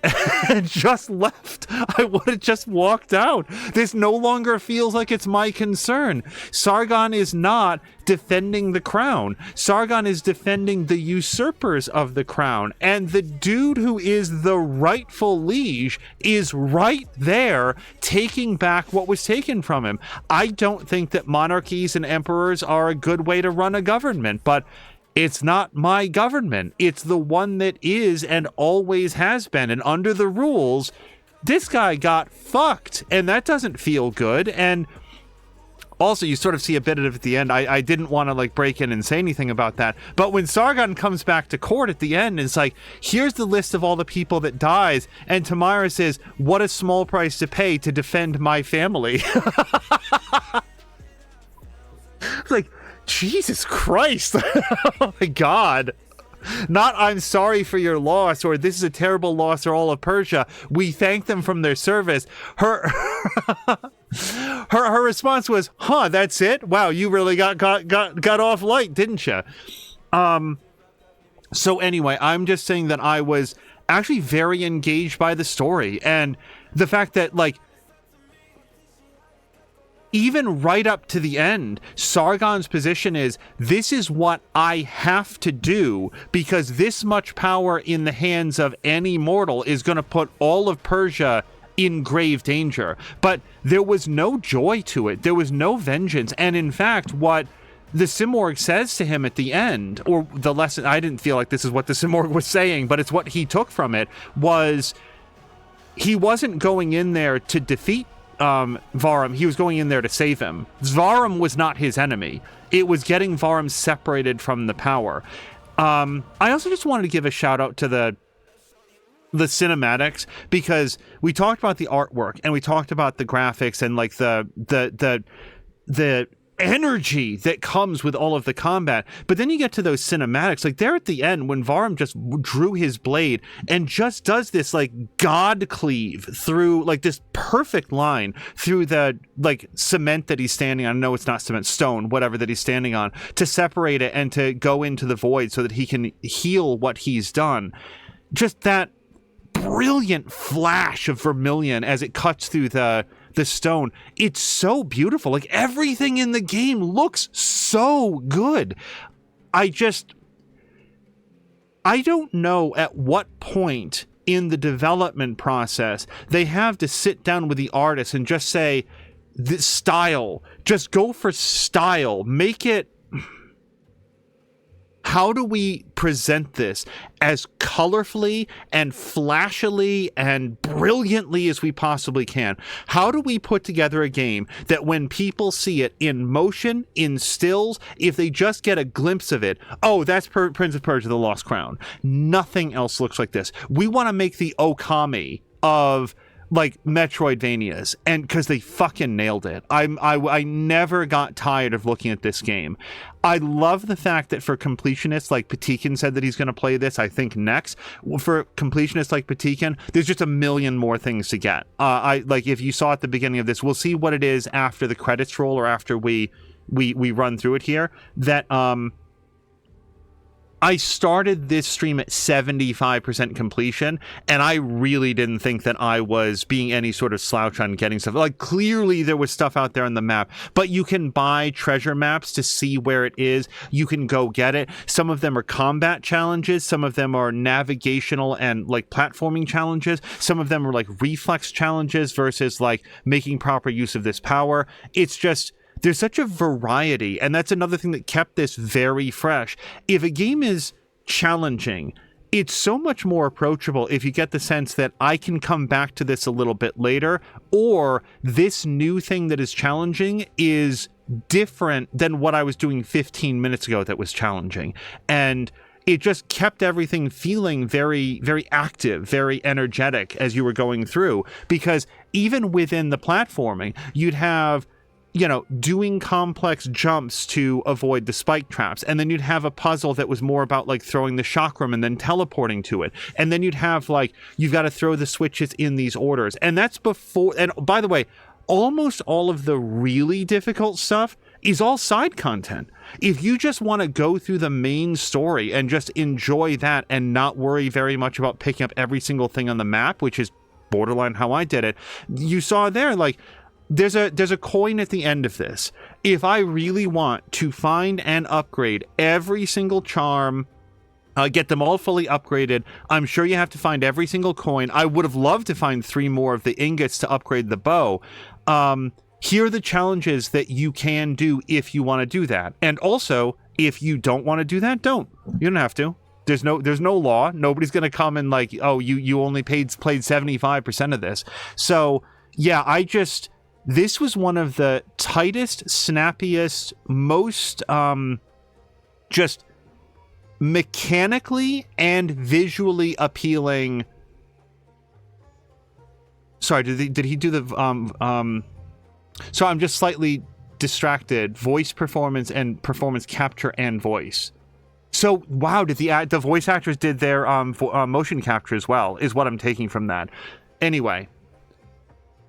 And just left. I would have just walked out. This no longer feels like it's my concern. Sargon is not defending the crown. Sargon is defending the usurpers of the crown. And the dude who is the rightful liege is right there taking back what was taken from him. I don't think that monarchies and emperors are a good way to run a government, but it's not my government. It's the one that is and always has been. And under the rules, this guy got fucked, and that doesn't feel good. And also, you sort of see a bit of it at the end. I didn't want to like break in and say anything about that. But when Sargon comes back to court at the end, it's like, here's the list of all the people that dies. And Tamara says, what a small price to pay to defend my family. It's like, Jesus Christ. Oh my God. Not I'm sorry for your loss, or this is a terrible loss, or all of Persia. We thank them from their service. Her response was, huh, that's it? Wow, you really got off light, didn't you? So anyway, I'm just saying that I was actually very engaged by the story, and the fact that, like, even right up to the end, Sargon's position is, this is what I have to do, because this much power in the hands of any mortal is going to put all of Persia in grave danger. But there was no joy to it. There was no vengeance. And in fact, what the Simorg says to him at the end, or the lesson, I didn't feel like this is what the Simorg was saying, but it's what he took from it, was he wasn't going in there to defeat Varum. He was going in there to save him. Varum was not his enemy. It was getting Varum separated from the power. I also just wanted to give a shout out to the cinematics, because we talked about the artwork and we talked about the graphics and like the energy that comes with all of the combat. But then you get to those cinematics, like there at the end when Varum just drew his blade and just does this like god cleave through like this perfect line through the like cement that he's standing on. No, it's not cement, stone, whatever that he's standing on, to separate it and to go into the void so that he can heal what he's done. Just that brilliant flash of vermilion as it cuts through the stone. It's so beautiful. Like everything in the game looks so good. I don't know at what point in the development process they have to sit down with the artist and just say, this style, just go for style, make it. How do we present this as colorfully and flashily and brilliantly as we possibly can? How do we put together a game that when people see it in motion, in stills, if they just get a glimpse of it, oh, that's Prince of Persia: The Lost Crown. Nothing else looks like this. We want to make the Okami of like Metroidvanias, and because they fucking nailed it. I never got tired of looking at this game. I love the fact that for completionists like Patikin said that he's going to play this, I think next. For completionists like Patikin, there's just a million more things to get. Like if you saw at the beginning of this, we'll see what it is after the credits roll or after we run through it here. That I started this stream at 75% completion, and I really didn't think that I was being any sort of slouch on getting stuff. Like, clearly there was stuff out there on the map, but you can buy treasure maps to see where it is. You can go get it. Some of them are combat challenges. Some of them are navigational and, like, platforming challenges. Some of them are, like, reflex challenges versus, like, making proper use of this power. It's just... there's such a variety, and that's another thing that kept this very fresh. If a game is challenging, it's so much more approachable if you get the sense that I can come back to this a little bit later, or this new thing that is challenging is different than what I was doing 15 minutes ago that was challenging. And it just kept everything feeling very, very active, very energetic as you were going through, because even within the platforming, you'd have, you know, doing complex jumps to avoid the spike traps. And then you'd have a puzzle that was more about like throwing the chakram and then teleporting to it. And then you'd have like, you've got to throw the switches in these orders. And that's before, and by the way, almost all of the really difficult stuff is all side content. If you just want to go through the main story and just enjoy that and not worry very much about picking up every single thing on the map, which is borderline how I did it, you saw there, like, there's a coin at the end of this. If I really want to find and upgrade every single charm, get them all fully upgraded, I'm sure you have to find every single coin. I would have loved to find 3 more of the ingots to upgrade the bow. Here are the challenges that you can do if you want to do that. And also, if you don't want to do that, don't. You don't have to. There's no law. Nobody's gonna come and like, oh, you only played 75% of this. So yeah, this was one of the tightest, snappiest, most just mechanically and visually appealing. Sorry, did he do the so I'm just slightly distracted. Voice performance and performance capture and voice. So wow, did the voice actors did their motion capture as well, is what I'm taking from that. Anyway,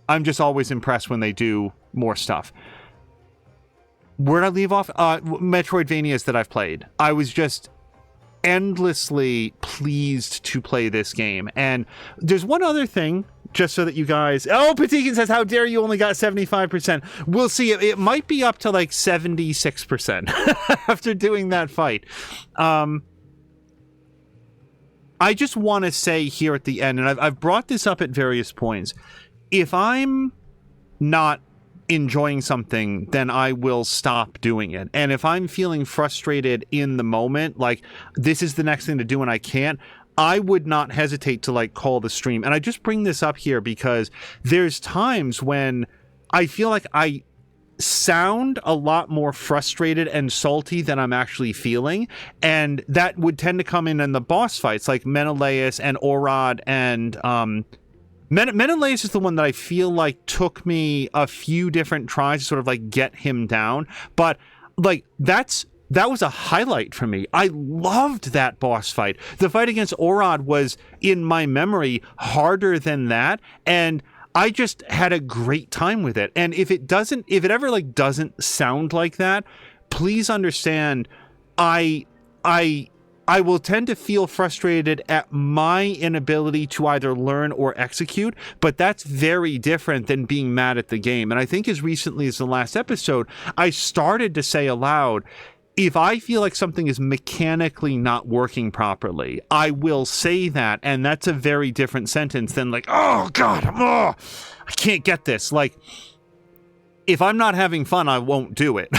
I'm just always impressed when they do more stuff. Where'd I leave off? Metroidvanias that I've played. I was just endlessly pleased to play this game. And there's one other thing, just so that you guys... Oh, Patikin says, how dare you only got 75%. We'll see. It might be up to like 76% after doing that fight. I just want to say here at the end, and I've brought this up at various points, if I'm not enjoying something, then I will stop doing it. And if I'm feeling frustrated in the moment, like this is the next thing to do and I can't, I would not hesitate to like call the stream. And I just bring this up here because there's times when I feel like I sound a lot more frustrated and salty than I'm actually feeling, and that would tend to come in the boss fights like Menelaus and Orad, and Menelaus is the one that I feel like took me a few different tries to sort of like get him down, but like that was a highlight for me. I loved that boss fight. The fight against Orad was, in my memory, harder than that, and I just had a great time with it. And if it ever like doesn't sound like that, please understand, I will tend to feel frustrated at my inability to either learn or execute, but that's very different than being mad at the game. And I think as recently as the last episode, I started to say aloud, if I feel like something is mechanically not working properly, I will say that, and that's a very different sentence than like, oh God, I can't get this. Like, if I'm not having fun, I won't do it.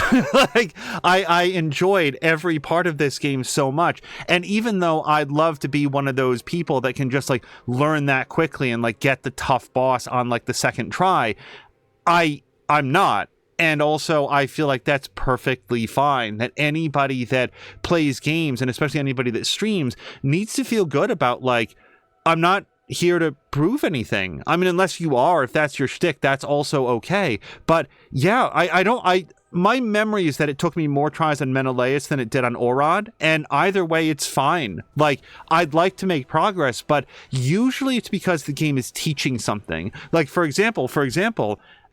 Like, I enjoyed every part of this game so much. And even though I'd love to be one of those people that can just like learn that quickly and like get the tough boss on like the second try, I'm not. And also, I feel like that's perfectly fine, that anybody that plays games, and especially anybody that streams, needs to feel good about, like, I'm not here to prove anything. I mean, unless you are, if that's your shtick, that's also okay. But yeah, my memory is that it took me more tries on Menelaus than it did on Orad, and either way, it's fine. Like, I'd like to make progress, but usually it's because the game is teaching something. Like, for example,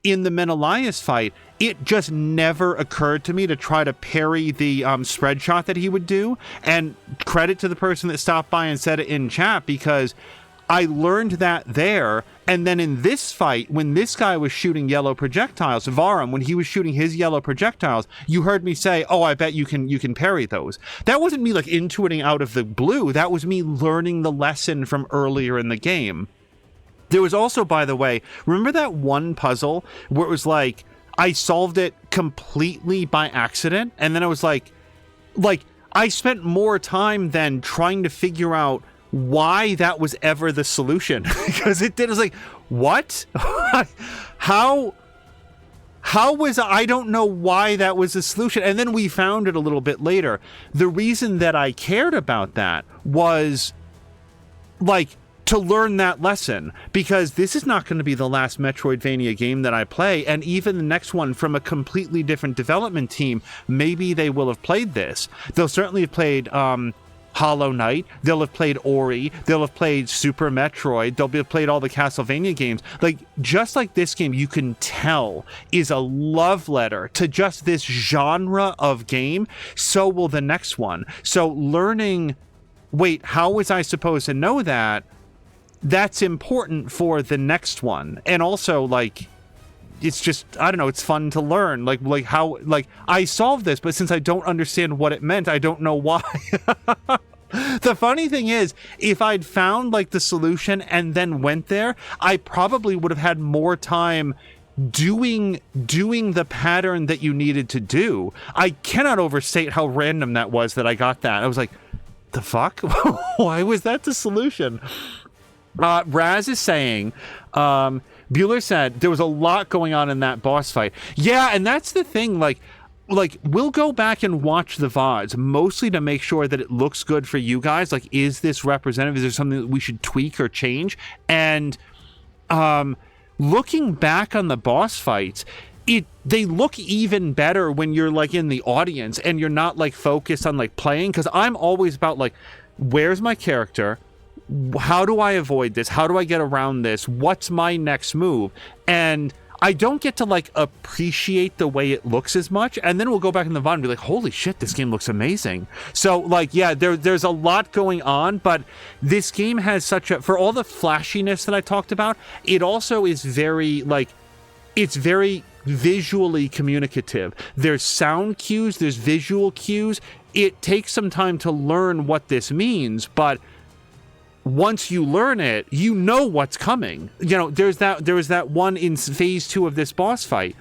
in the Menelaus fight, it just never occurred to me to try to parry the spread shot that he would do. And credit to the person that stopped by and said it in chat, because I learned that there. And then in this fight, when this guy was shooting yellow projectiles, Varum, when he was shooting his yellow projectiles, you heard me say, oh, I bet you can parry those. That wasn't me like intuiting out of the blue. That was me learning the lesson from earlier in the game. There was also, by the way, remember that one puzzle where it was like, I solved it completely by accident? And then I was like, I spent more time than trying to figure out why that was ever the solution. Because it was like, what? How was I don't know why that was the solution. And then we found it a little bit later. The reason that I cared about that was, like, to learn that lesson, because this is not going to be the last Metroidvania game that I play, and even the next one from a completely different development team, maybe they will have played this. They'll certainly have played Hollow Knight, they'll have played Ori, they'll have played Super Metroid, they'll have played all the Castlevania games. Like, just like this game, you can tell is a love letter to just this genre of game, so will the next one. So learning, wait, how was I supposed to know that? That's important for the next one. And also, like, it's just, I don't know, it's fun to learn. Like how, like, I solved this, but since I don't understand what it meant, I don't know why. The funny thing is, if I'd found, like, the solution and then went there, I probably would have had more time doing the pattern that you needed to do. I cannot overstate how random that was that I got that. I was like, the fuck? Why was that the solution? Raz is saying, Bueller said there was a lot going on in that boss fight. Yeah, and that's the thing, like we'll go back and watch the VODs, mostly to make sure that it looks good for you guys. Like, is this representative? Is there something that we should tweak or change? And looking back on the boss fights, they look even better when you're like in the audience and you're not like focused on like playing, because I'm always about like, where's my character? How do I avoid this? How do I get around this? What's my next move? And I don't get to like appreciate the way it looks as much, and then we'll go back in the VOD and be like, holy shit, this game looks amazing. So like, yeah, there's a lot going on, but this game has such a, for all the flashiness that I talked about, it also is very like, it's very visually communicative. There's sound cues, there's visual cues. It takes some time to learn what this means, but once you learn it, you know what's coming. You know, there was that one in phase 2 of this boss fight.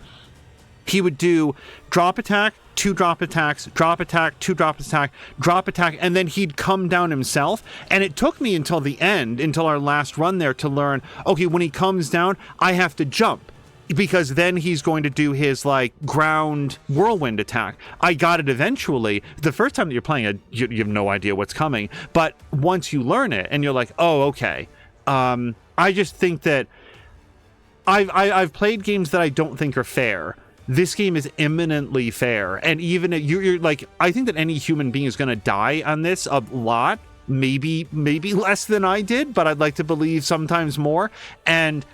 He would do drop attack, 2 drop attacks, drop attack, 2 drop attack, drop attack, and then he'd come down himself. And it took me until the end, until our last run there, to learn, okay, when he comes down, I have to jump, because then he's going to do his like ground whirlwind attack. I got it eventually. The first time that you're playing it, you have no idea what's coming. But once you learn it and you're like, oh, okay. I just think that I've played games that I don't think are fair. This game is eminently fair. And even you're like, I think that any human being is going to die on this a lot. Maybe less than I did, but I'd like to believe sometimes more. And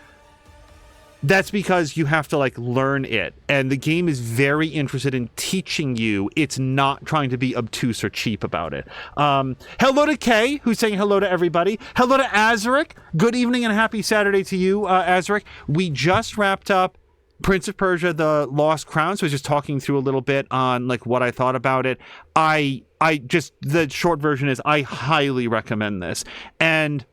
that's because you have to like learn it, and the game is very interested in teaching you. It's not trying to be obtuse or cheap about it. Hello to Kay, who's saying hello to everybody. Hello to Azaric. Good evening and happy Saturday to you, Azaric. We just wrapped up Prince of Persia: The Lost Crown, so I was just talking through a little bit on like what I thought about it. I just, the short version is I highly recommend this. And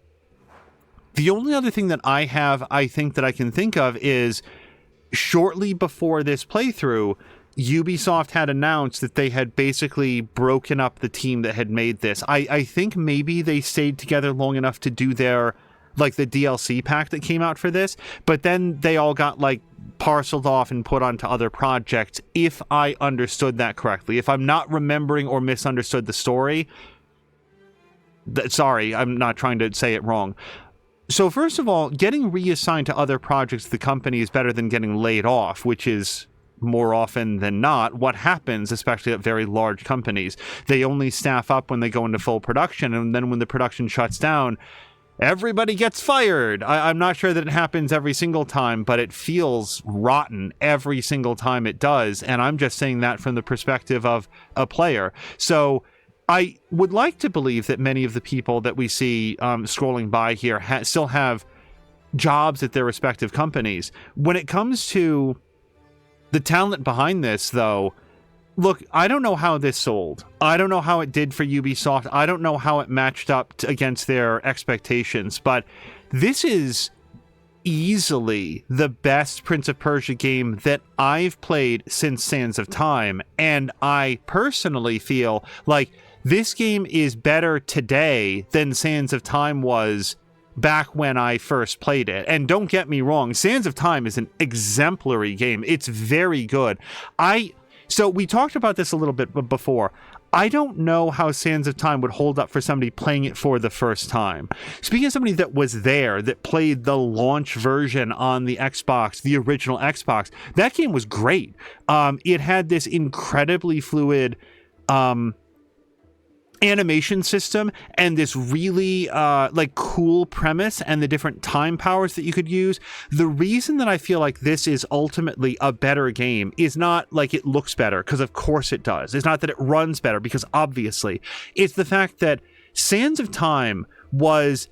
the only other thing that I think that I can think of is shortly before this playthrough, Ubisoft had announced that they had basically broken up the team that had made this. I think maybe they stayed together long enough to do their, like the DLC pack that came out for this, but then they all got like parceled off and put onto other projects, if I understood that correctly. If I'm not remembering or misunderstood the story, sorry, I'm not trying to say it wrong. So first of all, getting reassigned to other projects of the company is better than getting laid off, which is more often than not what happens, especially at very large companies. They only staff up when they go into full production, and then when the production shuts down, everybody gets fired. I'm not sure that it happens every single time, but it feels rotten every single time it does, and I'm just saying that from the perspective of a player. So I would like to believe that many of the people that we see scrolling by here still have jobs at their respective companies. When it comes to the talent behind this, though, look, I don't know how this sold. I don't know how it did for Ubisoft. I don't know how it matched up against their expectations, but this is easily the best Prince of Persia game that I've played since Sands of Time, and I personally feel like this game is better today than Sands of Time was back when I first played it. And don't get me wrong, Sands of Time is an exemplary game. It's very good. So we talked about this a little bit before. I don't know how Sands of Time would hold up for somebody playing it for the first time. Speaking of somebody that was there, that played the launch version on the Xbox, the original Xbox, that game was great. It had this incredibly fluid animation system and this really like cool premise and the different time powers that you could use. The reason that I feel like this is ultimately a better game is not like it looks better, because of course it does. It's not that it runs better, because obviously. It's the fact that Sands of Time was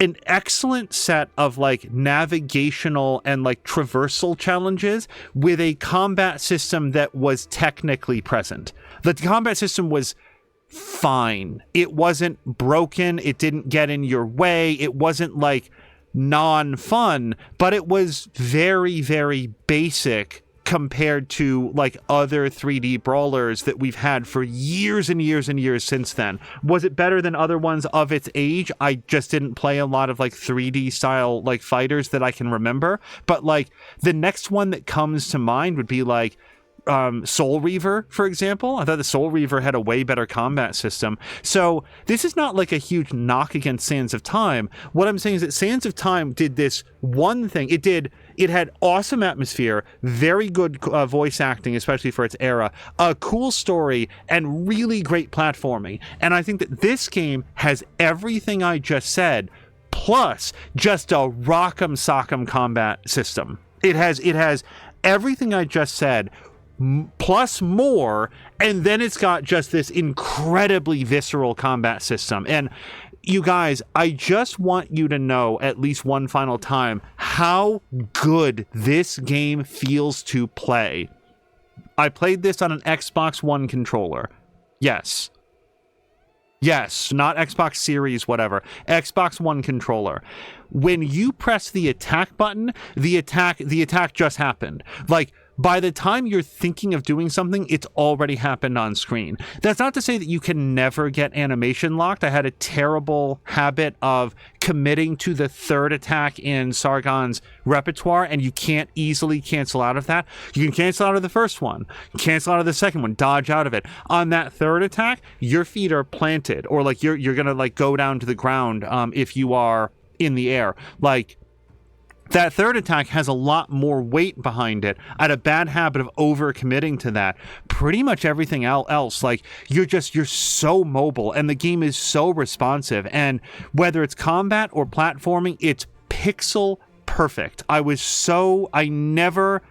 an excellent set of like navigational and like traversal challenges with a combat system that was technically present. The combat system was fine. It wasn't broken. It didn't get in your way. It wasn't like non-fun, but it was very, very basic compared to like other 3D brawlers that we've had for years and years and years since then. Was it better than other ones of its age? I just didn't play a lot of like 3D style like fighters that I can remember, but like the next one that comes to mind would be like Soul Reaver, for example. I thought the Soul Reaver had a way better combat system. So this is not like a huge knock against Sands of Time. What I'm saying is that Sands of Time did this one thing. It had awesome atmosphere, very good voice acting, especially for its era, a cool story, and really great platforming. And I think that this game has everything I just said, plus just a rock'em sock'em combat system. It has everything I just said, plus more, and then it's got just this incredibly visceral combat system. And you guys, I just want you to know at least one final time how good this game feels to play. I played this on an Xbox One controller. Yes, not Xbox Series, whatever. Xbox One controller. When you press the attack button, the attack just happened. Like, by the time you're thinking of doing something, it's already happened on screen. That's not to say that you can never get animation locked. I had a terrible habit of committing to the third attack in Sargon's repertoire, and you can't easily cancel out of that. You can cancel out of the first one, cancel out of the second one, dodge out of it. On that third attack, your feet are planted, or like you're gonna like go down to the ground if you are in the air. Like, that third attack has a lot more weight behind it. I had a bad habit of over-committing to that. Pretty much everything else, like, you're so mobile, and the game is so responsive. And whether it's combat or platforming, it's pixel perfect. I never...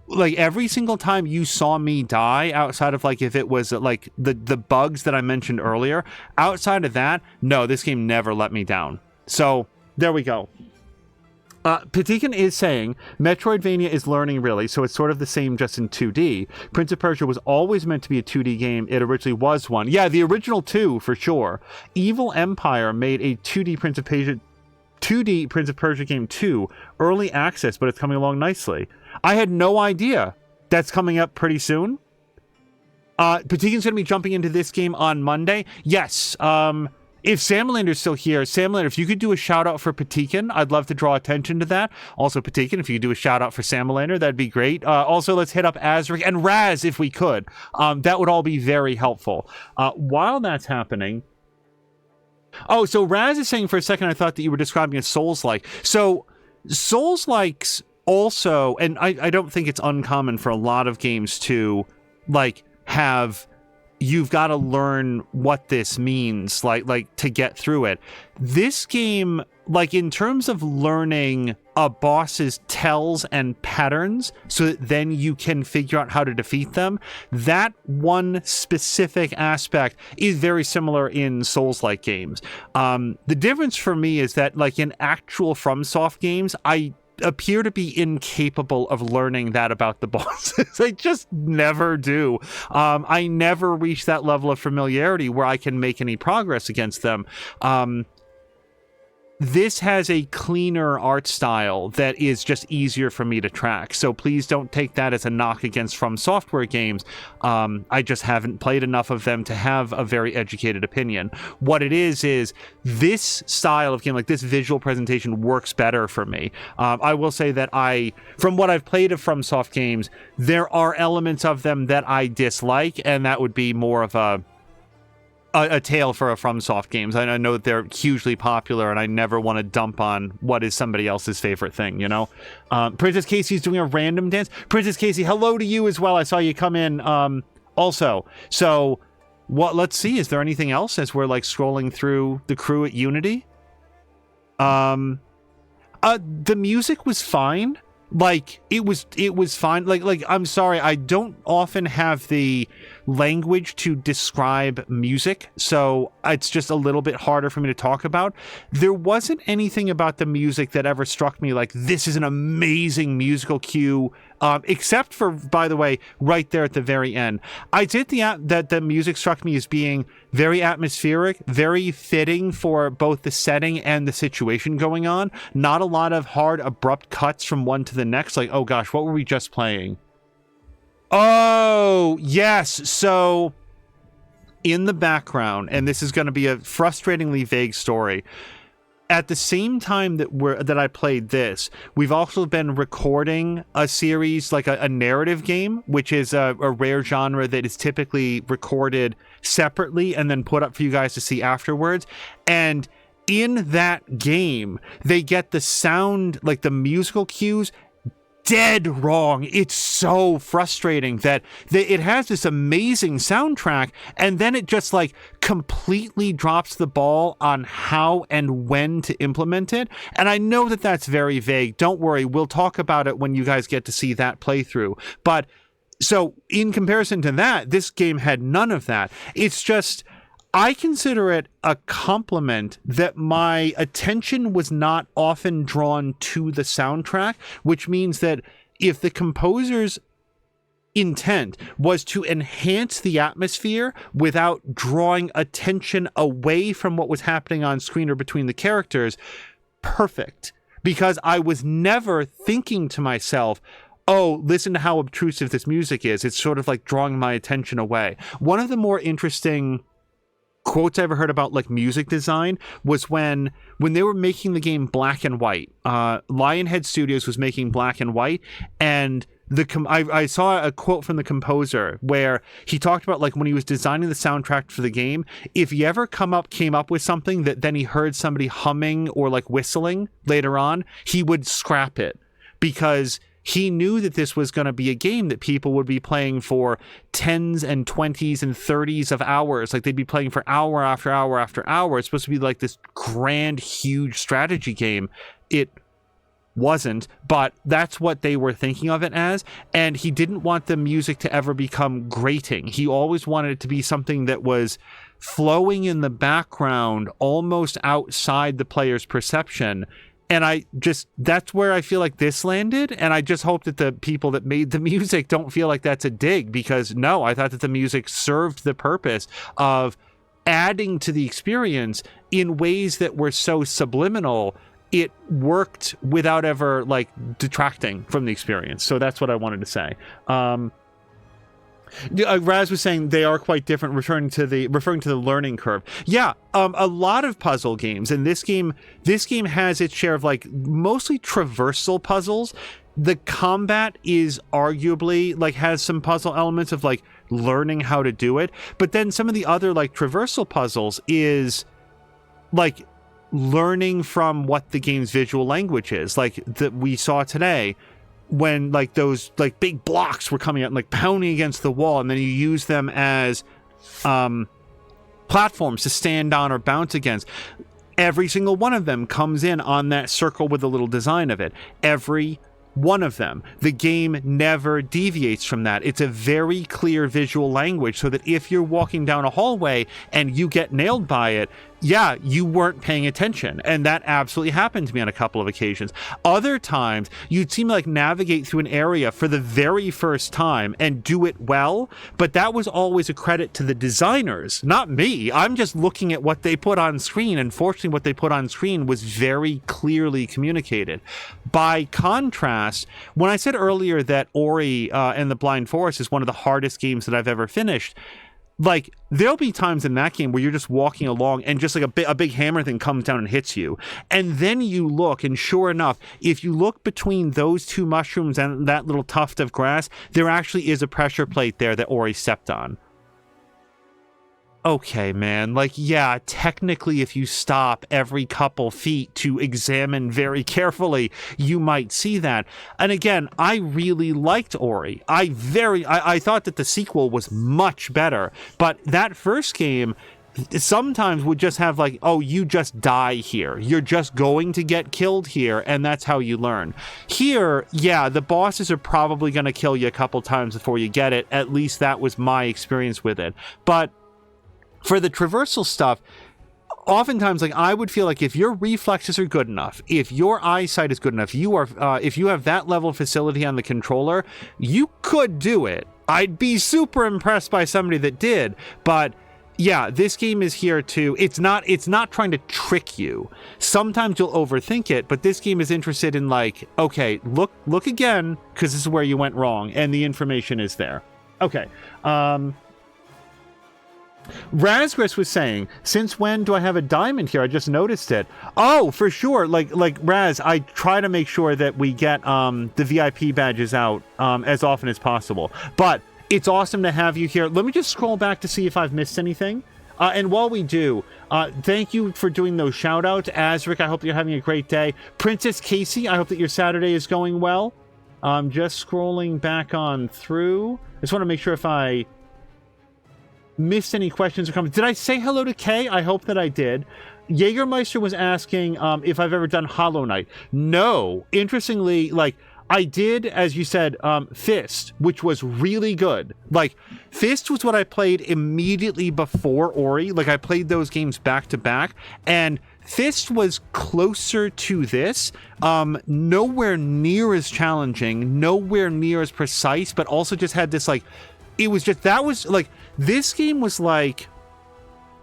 Like, every single time you saw me die, outside of, like, if it was, like, the bugs that I mentioned earlier, outside of that, no, this game never let me down. So, there we go. Patikan is saying, Metroidvania is learning really, so it's sort of the same just in 2D. Prince of Persia was always meant to be a 2D game. It originally was one. Yeah, the original 2, for sure. Evil Empire made a 2D Prince of Persia game 2, early access, but it's coming along nicely. I had no idea. That's coming up pretty soon. Patikan's going to be jumping into this game on Monday. Yes, if Samlander's still here, Samlander, if you could do a shout out for Patikan, I'd love to draw attention to that. Also, Patikan, if you could do a shout out for Samlander, that'd be great. Also, let's hit up Azric and Raz if we could. That would all be very helpful. While that's happening... Oh, so Raz is saying for a second, I thought that you were describing a Souls-like. So, Souls-likes also, and I don't think it's uncommon for a lot of games to, like, have... You've got to learn what this means, like to get through it. This game, like in terms of learning a boss's tells and patterns so that then you can figure out how to defeat them, that one specific aspect is very similar in Souls-like games. The difference for me is that, like in actual FromSoft games, I appear to be incapable of learning that about the bosses. I just never do. I never reach that level of familiarity where I can make any progress against them. This has a cleaner art style that is just easier for me to track. So please don't take that as a knock against From Software games. I just haven't played enough of them to have a very educated opinion. What it is this style of game, like this visual presentation, works better for me. I will say that from what I've played of FromSoft games, there are elements of them that I dislike, and that would be more of a tale for a FromSoft games. I know that they're hugely popular, and I never want to dump on what is somebody else's favorite thing, you know? Princess Casey's doing a random dance. Princess Casey, hello to you as well. I saw you come in also. So, let's see. Is there anything else as we're, like, scrolling through the crew at Unity? The music was fine. Like, it was fine. Like, I'm sorry, I don't often have the language to describe music, so it's just a little bit harder for me to talk about. There wasn't anything about the music that ever struck me like, this is an amazing musical cue, except for, by the way, right there at the very end. I did that the music struck me as being very atmospheric, very fitting for both the setting and the situation going on. Not a lot of hard, abrupt cuts from one to the next, like, oh gosh, what were we just playing? Oh, yes. So in the background, and this is going to be a frustratingly vague story, at the same time that I played this, we've also been recording a series, like a narrative game, which is a rare genre that is typically recorded separately and then put up for you guys to see afterwards. And in that game, they get the sound, like the musical cues, dead wrong. It's so frustrating that it has this amazing soundtrack and then it just like completely drops the ball on how and when to implement it. And I know that that's very vague. Don't worry, we'll talk about it when you guys get to see that playthrough. But so in comparison to that, this game had none of that. It's just, I consider it a compliment that my attention was not often drawn to the soundtrack, which means that if the composer's intent was to enhance the atmosphere without drawing attention away from what was happening on screen or between the characters, perfect. Because I was never thinking to myself, oh, listen to how obtrusive this music is. It's sort of like drawing my attention away. One of the more interesting quotes I ever heard about like music design was when they were making the game black and white. Lionhead Studios was making black and white, and I saw a quote from the composer where he talked about like when he was designing the soundtrack for the game, if he ever came up with something that then he heard somebody humming or like whistling later on, he would scrap it because he knew that this was going to be a game that people would be playing for 10s and 20s and 30s of hours. Like they'd be playing for hour after hour after hour. It's supposed to be like this grand, huge strategy game. It wasn't, but that's what they were thinking of it as. And he didn't want the music to ever become grating. He always wanted it to be something that was flowing in the background, almost outside the player's perception. And that's where I feel like this landed. And I just hope that the people that made the music don't feel like that's a dig, because no, I thought that the music served the purpose of adding to the experience in ways that were so subliminal. It worked without ever like detracting from the experience. So that's what I wanted to say. Raz was saying they are quite different, referring to the learning curve. Yeah, a lot of puzzle games, and this game has its share of like mostly traversal puzzles. The combat is arguably like has some puzzle elements of like learning how to do it, but then some of the other like traversal puzzles is like learning from what the game's visual language is, like that we saw today. When like those like big blocks were coming out and like pounding against the wall, and then you use them as platforms to stand on or bounce against. Every single one of them comes in on that circle with a little design of it. Every one of them. The game never deviates from that. It's a very clear visual language, so that if you're walking down a hallway and you get nailed by it, yeah, you weren't paying attention. And that absolutely happened to me on a couple of occasions. Other times, you'd seem to like navigate through an area for the very first time and do it well, but that was always a credit to the designers, not me. I'm just looking at what they put on screen, and fortunately what they put on screen was very clearly communicated. By contrast, when I said earlier that Ori and the Blind Forest is one of the hardest games that I've ever finished, like, there'll be times in that game where you're just walking along and just like a big hammer thing comes down and hits you. And then you look, and sure enough, if you look between those two mushrooms and that little tuft of grass, there actually is a pressure plate there that Ori stepped on. Okay, man, like, yeah, technically if you stop every couple feet to examine very carefully, you might see that. And again, I really liked Ori. I thought that the sequel was much better, but that first game sometimes would just have like, oh, you just die here. You're just going to get killed here, and that's how you learn. Here, yeah, the bosses are probably going to kill you a couple times before you get it. At least that was my experience with it. But for the traversal stuff, oftentimes, like, I would feel like if your reflexes are good enough, if your eyesight is good enough, if you have that level of facility on the controller, you could do it. I'd be super impressed by somebody that did, but yeah, this game is here to, it's not trying to trick you. Sometimes you'll overthink it, but this game is interested in like, okay, look again, because this is where you went wrong, and the information is there. Okay. Razgris was saying, since when do I have a diamond here? I just noticed it. Oh, for sure. Like Raz, I try to make sure that we get the VIP badges out as often as possible. But it's awesome to have you here. Let me just scroll back to see if I've missed anything. And while we do, thank you for doing those shout outs. Azric, I hope you're having a great day. Princess Casey, I hope that your Saturday is going well. Just scrolling back on through. I just want to make sure if I missed any questions or comments. Did I say hello to Kay? I hope that I did. Jägermeister was asking if I've ever done Hollow Knight. No. Interestingly, like, I did, as you said, Fist, which was really good. Like, Fist was what I played immediately before Ori. Like, I played those games back to back, and Fist was closer to this. Nowhere near as challenging, nowhere near as precise, but also just had this, like, it was just, that was, like, this game was like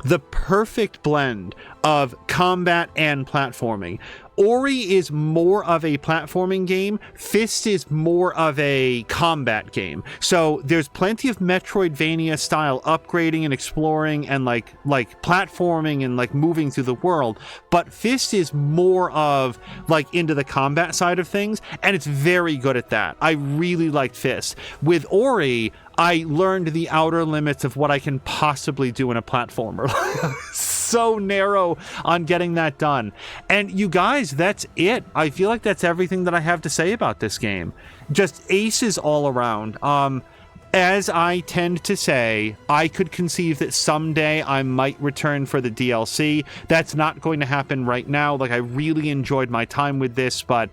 the perfect blend of combat and platforming. Ori is more of a platforming game. Fist is more of a combat game. So there's plenty of Metroidvania style upgrading and exploring and like platforming and like moving through the world. But Fist is more of like into the combat side of things, and it's very good at that. I really liked Fist. With Ori, I learned the outer limits of what I can possibly do in a platformer. So narrow on getting that done. And you guys, that's it. I feel like that's everything that I have to say about this game. Just aces all around. As I tend to say, I could conceive that someday I might return for the DLC. That's not going to happen right now. Like, I really enjoyed my time with this, but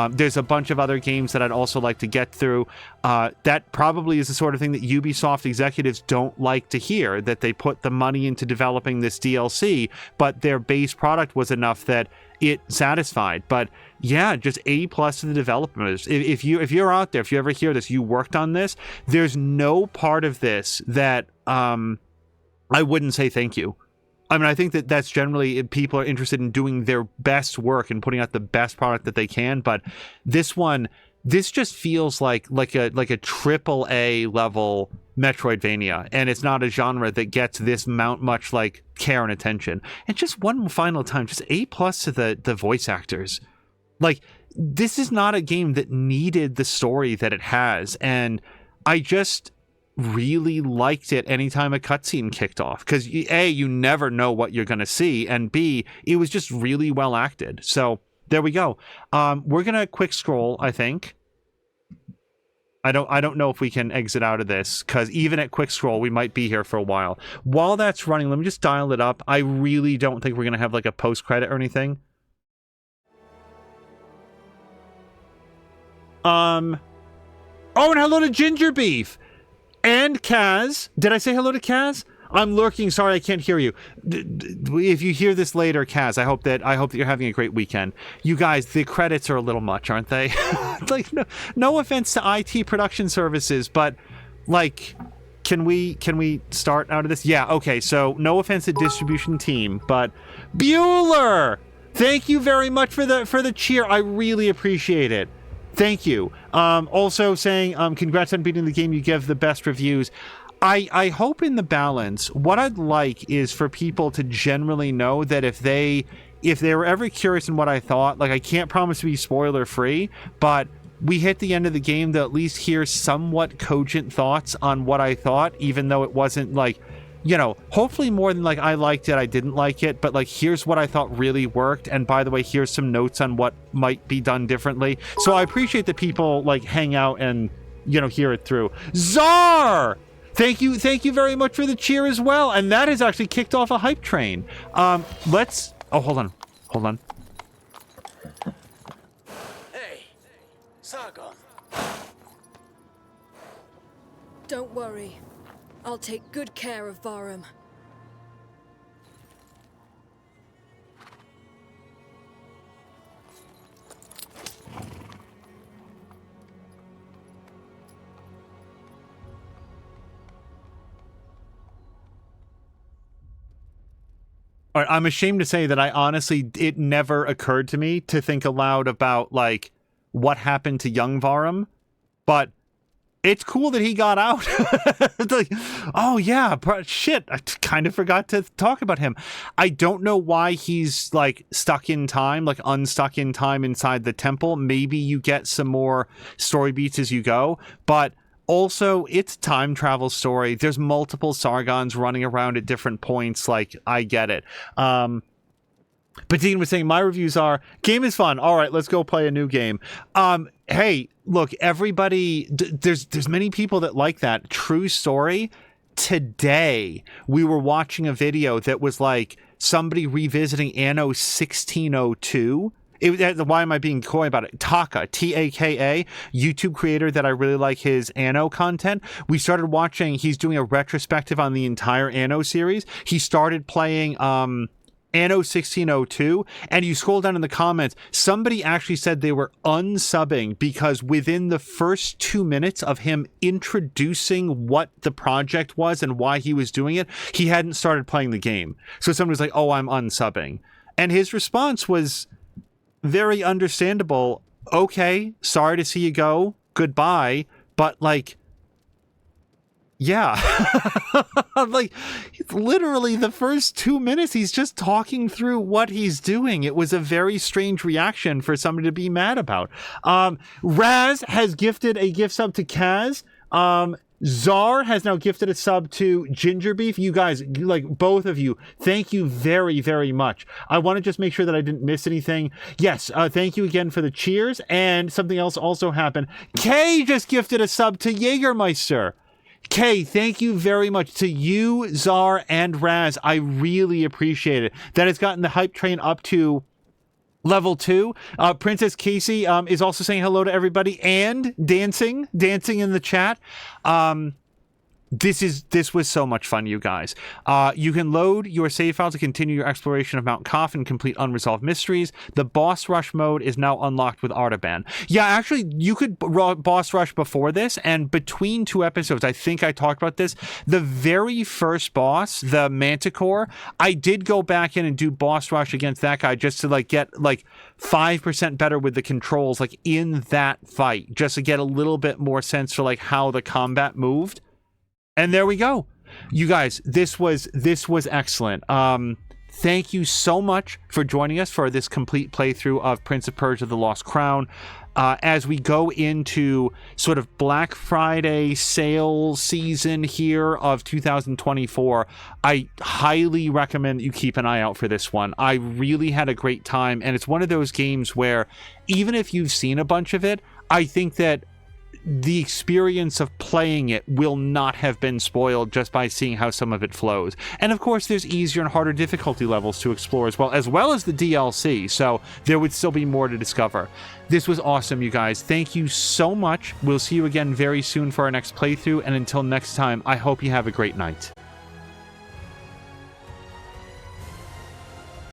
there's a bunch of other games that I'd also like to get through. That probably is the sort of thing that Ubisoft executives don't like to hear, that they put the money into developing this DLC, but their base product was enough that it satisfied. But yeah, just A+ to the developers. If you're out there, if you ever hear this, you worked on this, there's no part of this that I wouldn't say thank you. I mean, I think that that's generally, people are interested in doing their best work and putting out the best product that they can. But this one, this just feels like a triple A level Metroidvania, and it's not a genre that gets this much like care and attention. And just one final time, just A+ to the voice actors. Like, this is not a game that needed the story that it has, and I just really liked it anytime a cutscene kicked off, because A, you never know what you're going to see, and B, it was just really well acted. So there we go. We're gonna quick scroll, I think. I don't know if we can exit out of this, because even at quick scroll, we might be here for a while. While that's running, let me just dial it up. I really don't think we're gonna have like a post credit or anything. Oh, and hello to Ginger Beef and Kaz. Did I say hello to Kaz? I'm lurking. Sorry, I can't hear you. If you hear this later, Kaz, I hope that you're having a great weekend. You guys, the credits are a little much, aren't they? Like, no offense to IT production services, but like, can we start out of this? Yeah, okay. So no offense to distribution team, but Bueller, thank you very much for the cheer. I really appreciate it. Thank you. Also saying, congrats on beating the game. You give the best reviews. I hope in the balance, what I'd like is for people to generally know that if they were ever curious in what I thought, like, I can't promise to be spoiler free, but we hit the end of the game to at least hear somewhat cogent thoughts on what I thought, even though it wasn't like, you know, hopefully more than like I liked it, I didn't like it, but like, here's what I thought really worked, and by the way, here's some notes on what might be done differently. So I appreciate that people like hang out and, you know, hear it through. Czar! Thank you very much for the cheer as well, and that has actually kicked off a hype train. Let's, oh, hold on. Hey, Sargon. Don't worry. I'll take good care of Varum. I'm ashamed to say that I honestly, it never occurred to me to think aloud about, like, what happened to young Varum, but it's cool that he got out. It's like, oh yeah, shit, I kind of forgot to talk about him. I don't know why he's, like, stuck in time, like, unstuck in time inside the temple. Maybe you get some more story beats as you go, but also, it's a time travel story. There's multiple Sargons running around at different points. Like, I get it. But Dean was saying, my reviews are, game is fun. All right, let's go play a new game. Hey, look, everybody, there's many people that like that. True story. Today, we were watching a video that was like somebody revisiting Anno 1602. Why am I being coy about it? Taka, Taka, YouTube creator that I really like his Anno content. We started watching, he's doing a retrospective on the entire Anno series. He started playing Anno 1602, and you scroll down in the comments, somebody actually said they were unsubbing because within the first 2 minutes of him introducing what the project was and why he was doing it, he hadn't started playing the game. So somebody was like, oh, I'm unsubbing. And his response was very understandable. Okay, sorry to see you go. Goodbye. But, like, yeah. Like, it's literally the first 2 minutes, he's just talking through what he's doing. It was a very strange reaction for somebody to be mad about. Raz has gifted a gift sub to Kaz. Czar has now gifted a sub to Ginger Beef. You guys, like, both of you, thank you very, very much. I want to just make sure that I didn't miss anything. Yes, thank you again for the cheers. And something else also happened. Kay just gifted a sub to Jägermeister. Kay, thank you very much to you, Czar, and Raz. I really appreciate it. That has gotten the hype train up to level 2. Princess Casey is also saying hello to everybody and dancing in the chat. This was so much fun, you guys. You can load your save file to continue your exploration of Mount Koth and complete unresolved mysteries. The boss rush mode is now unlocked with Artaban. Yeah, actually, you could boss rush before this, and between 2 episodes, I think I talked about this. The very first boss, the Manticore, I did go back in and do boss rush against that guy just to, like, get, like, 5% better with the controls, like, in that fight, just to get a little bit more sense for, like, how the combat moved. And there we go. You guys, this was excellent. Thank you so much for joining us for this complete playthrough of Prince of Persia: The Lost Crown. As we go into sort of Black Friday sale season here of 2024, I highly recommend that you keep an eye out for this one. I really had a great time, and it's one of those games where even if you've seen a bunch of it, I think that the experience of playing it will not have been spoiled just by seeing how some of it flows. And of course, there's easier and harder difficulty levels to explore as well as the DLC, so there would still be more to discover. This was awesome, you guys. Thank you so much. We'll see you again very soon for our next playthrough, and until next time, I hope you have a great night.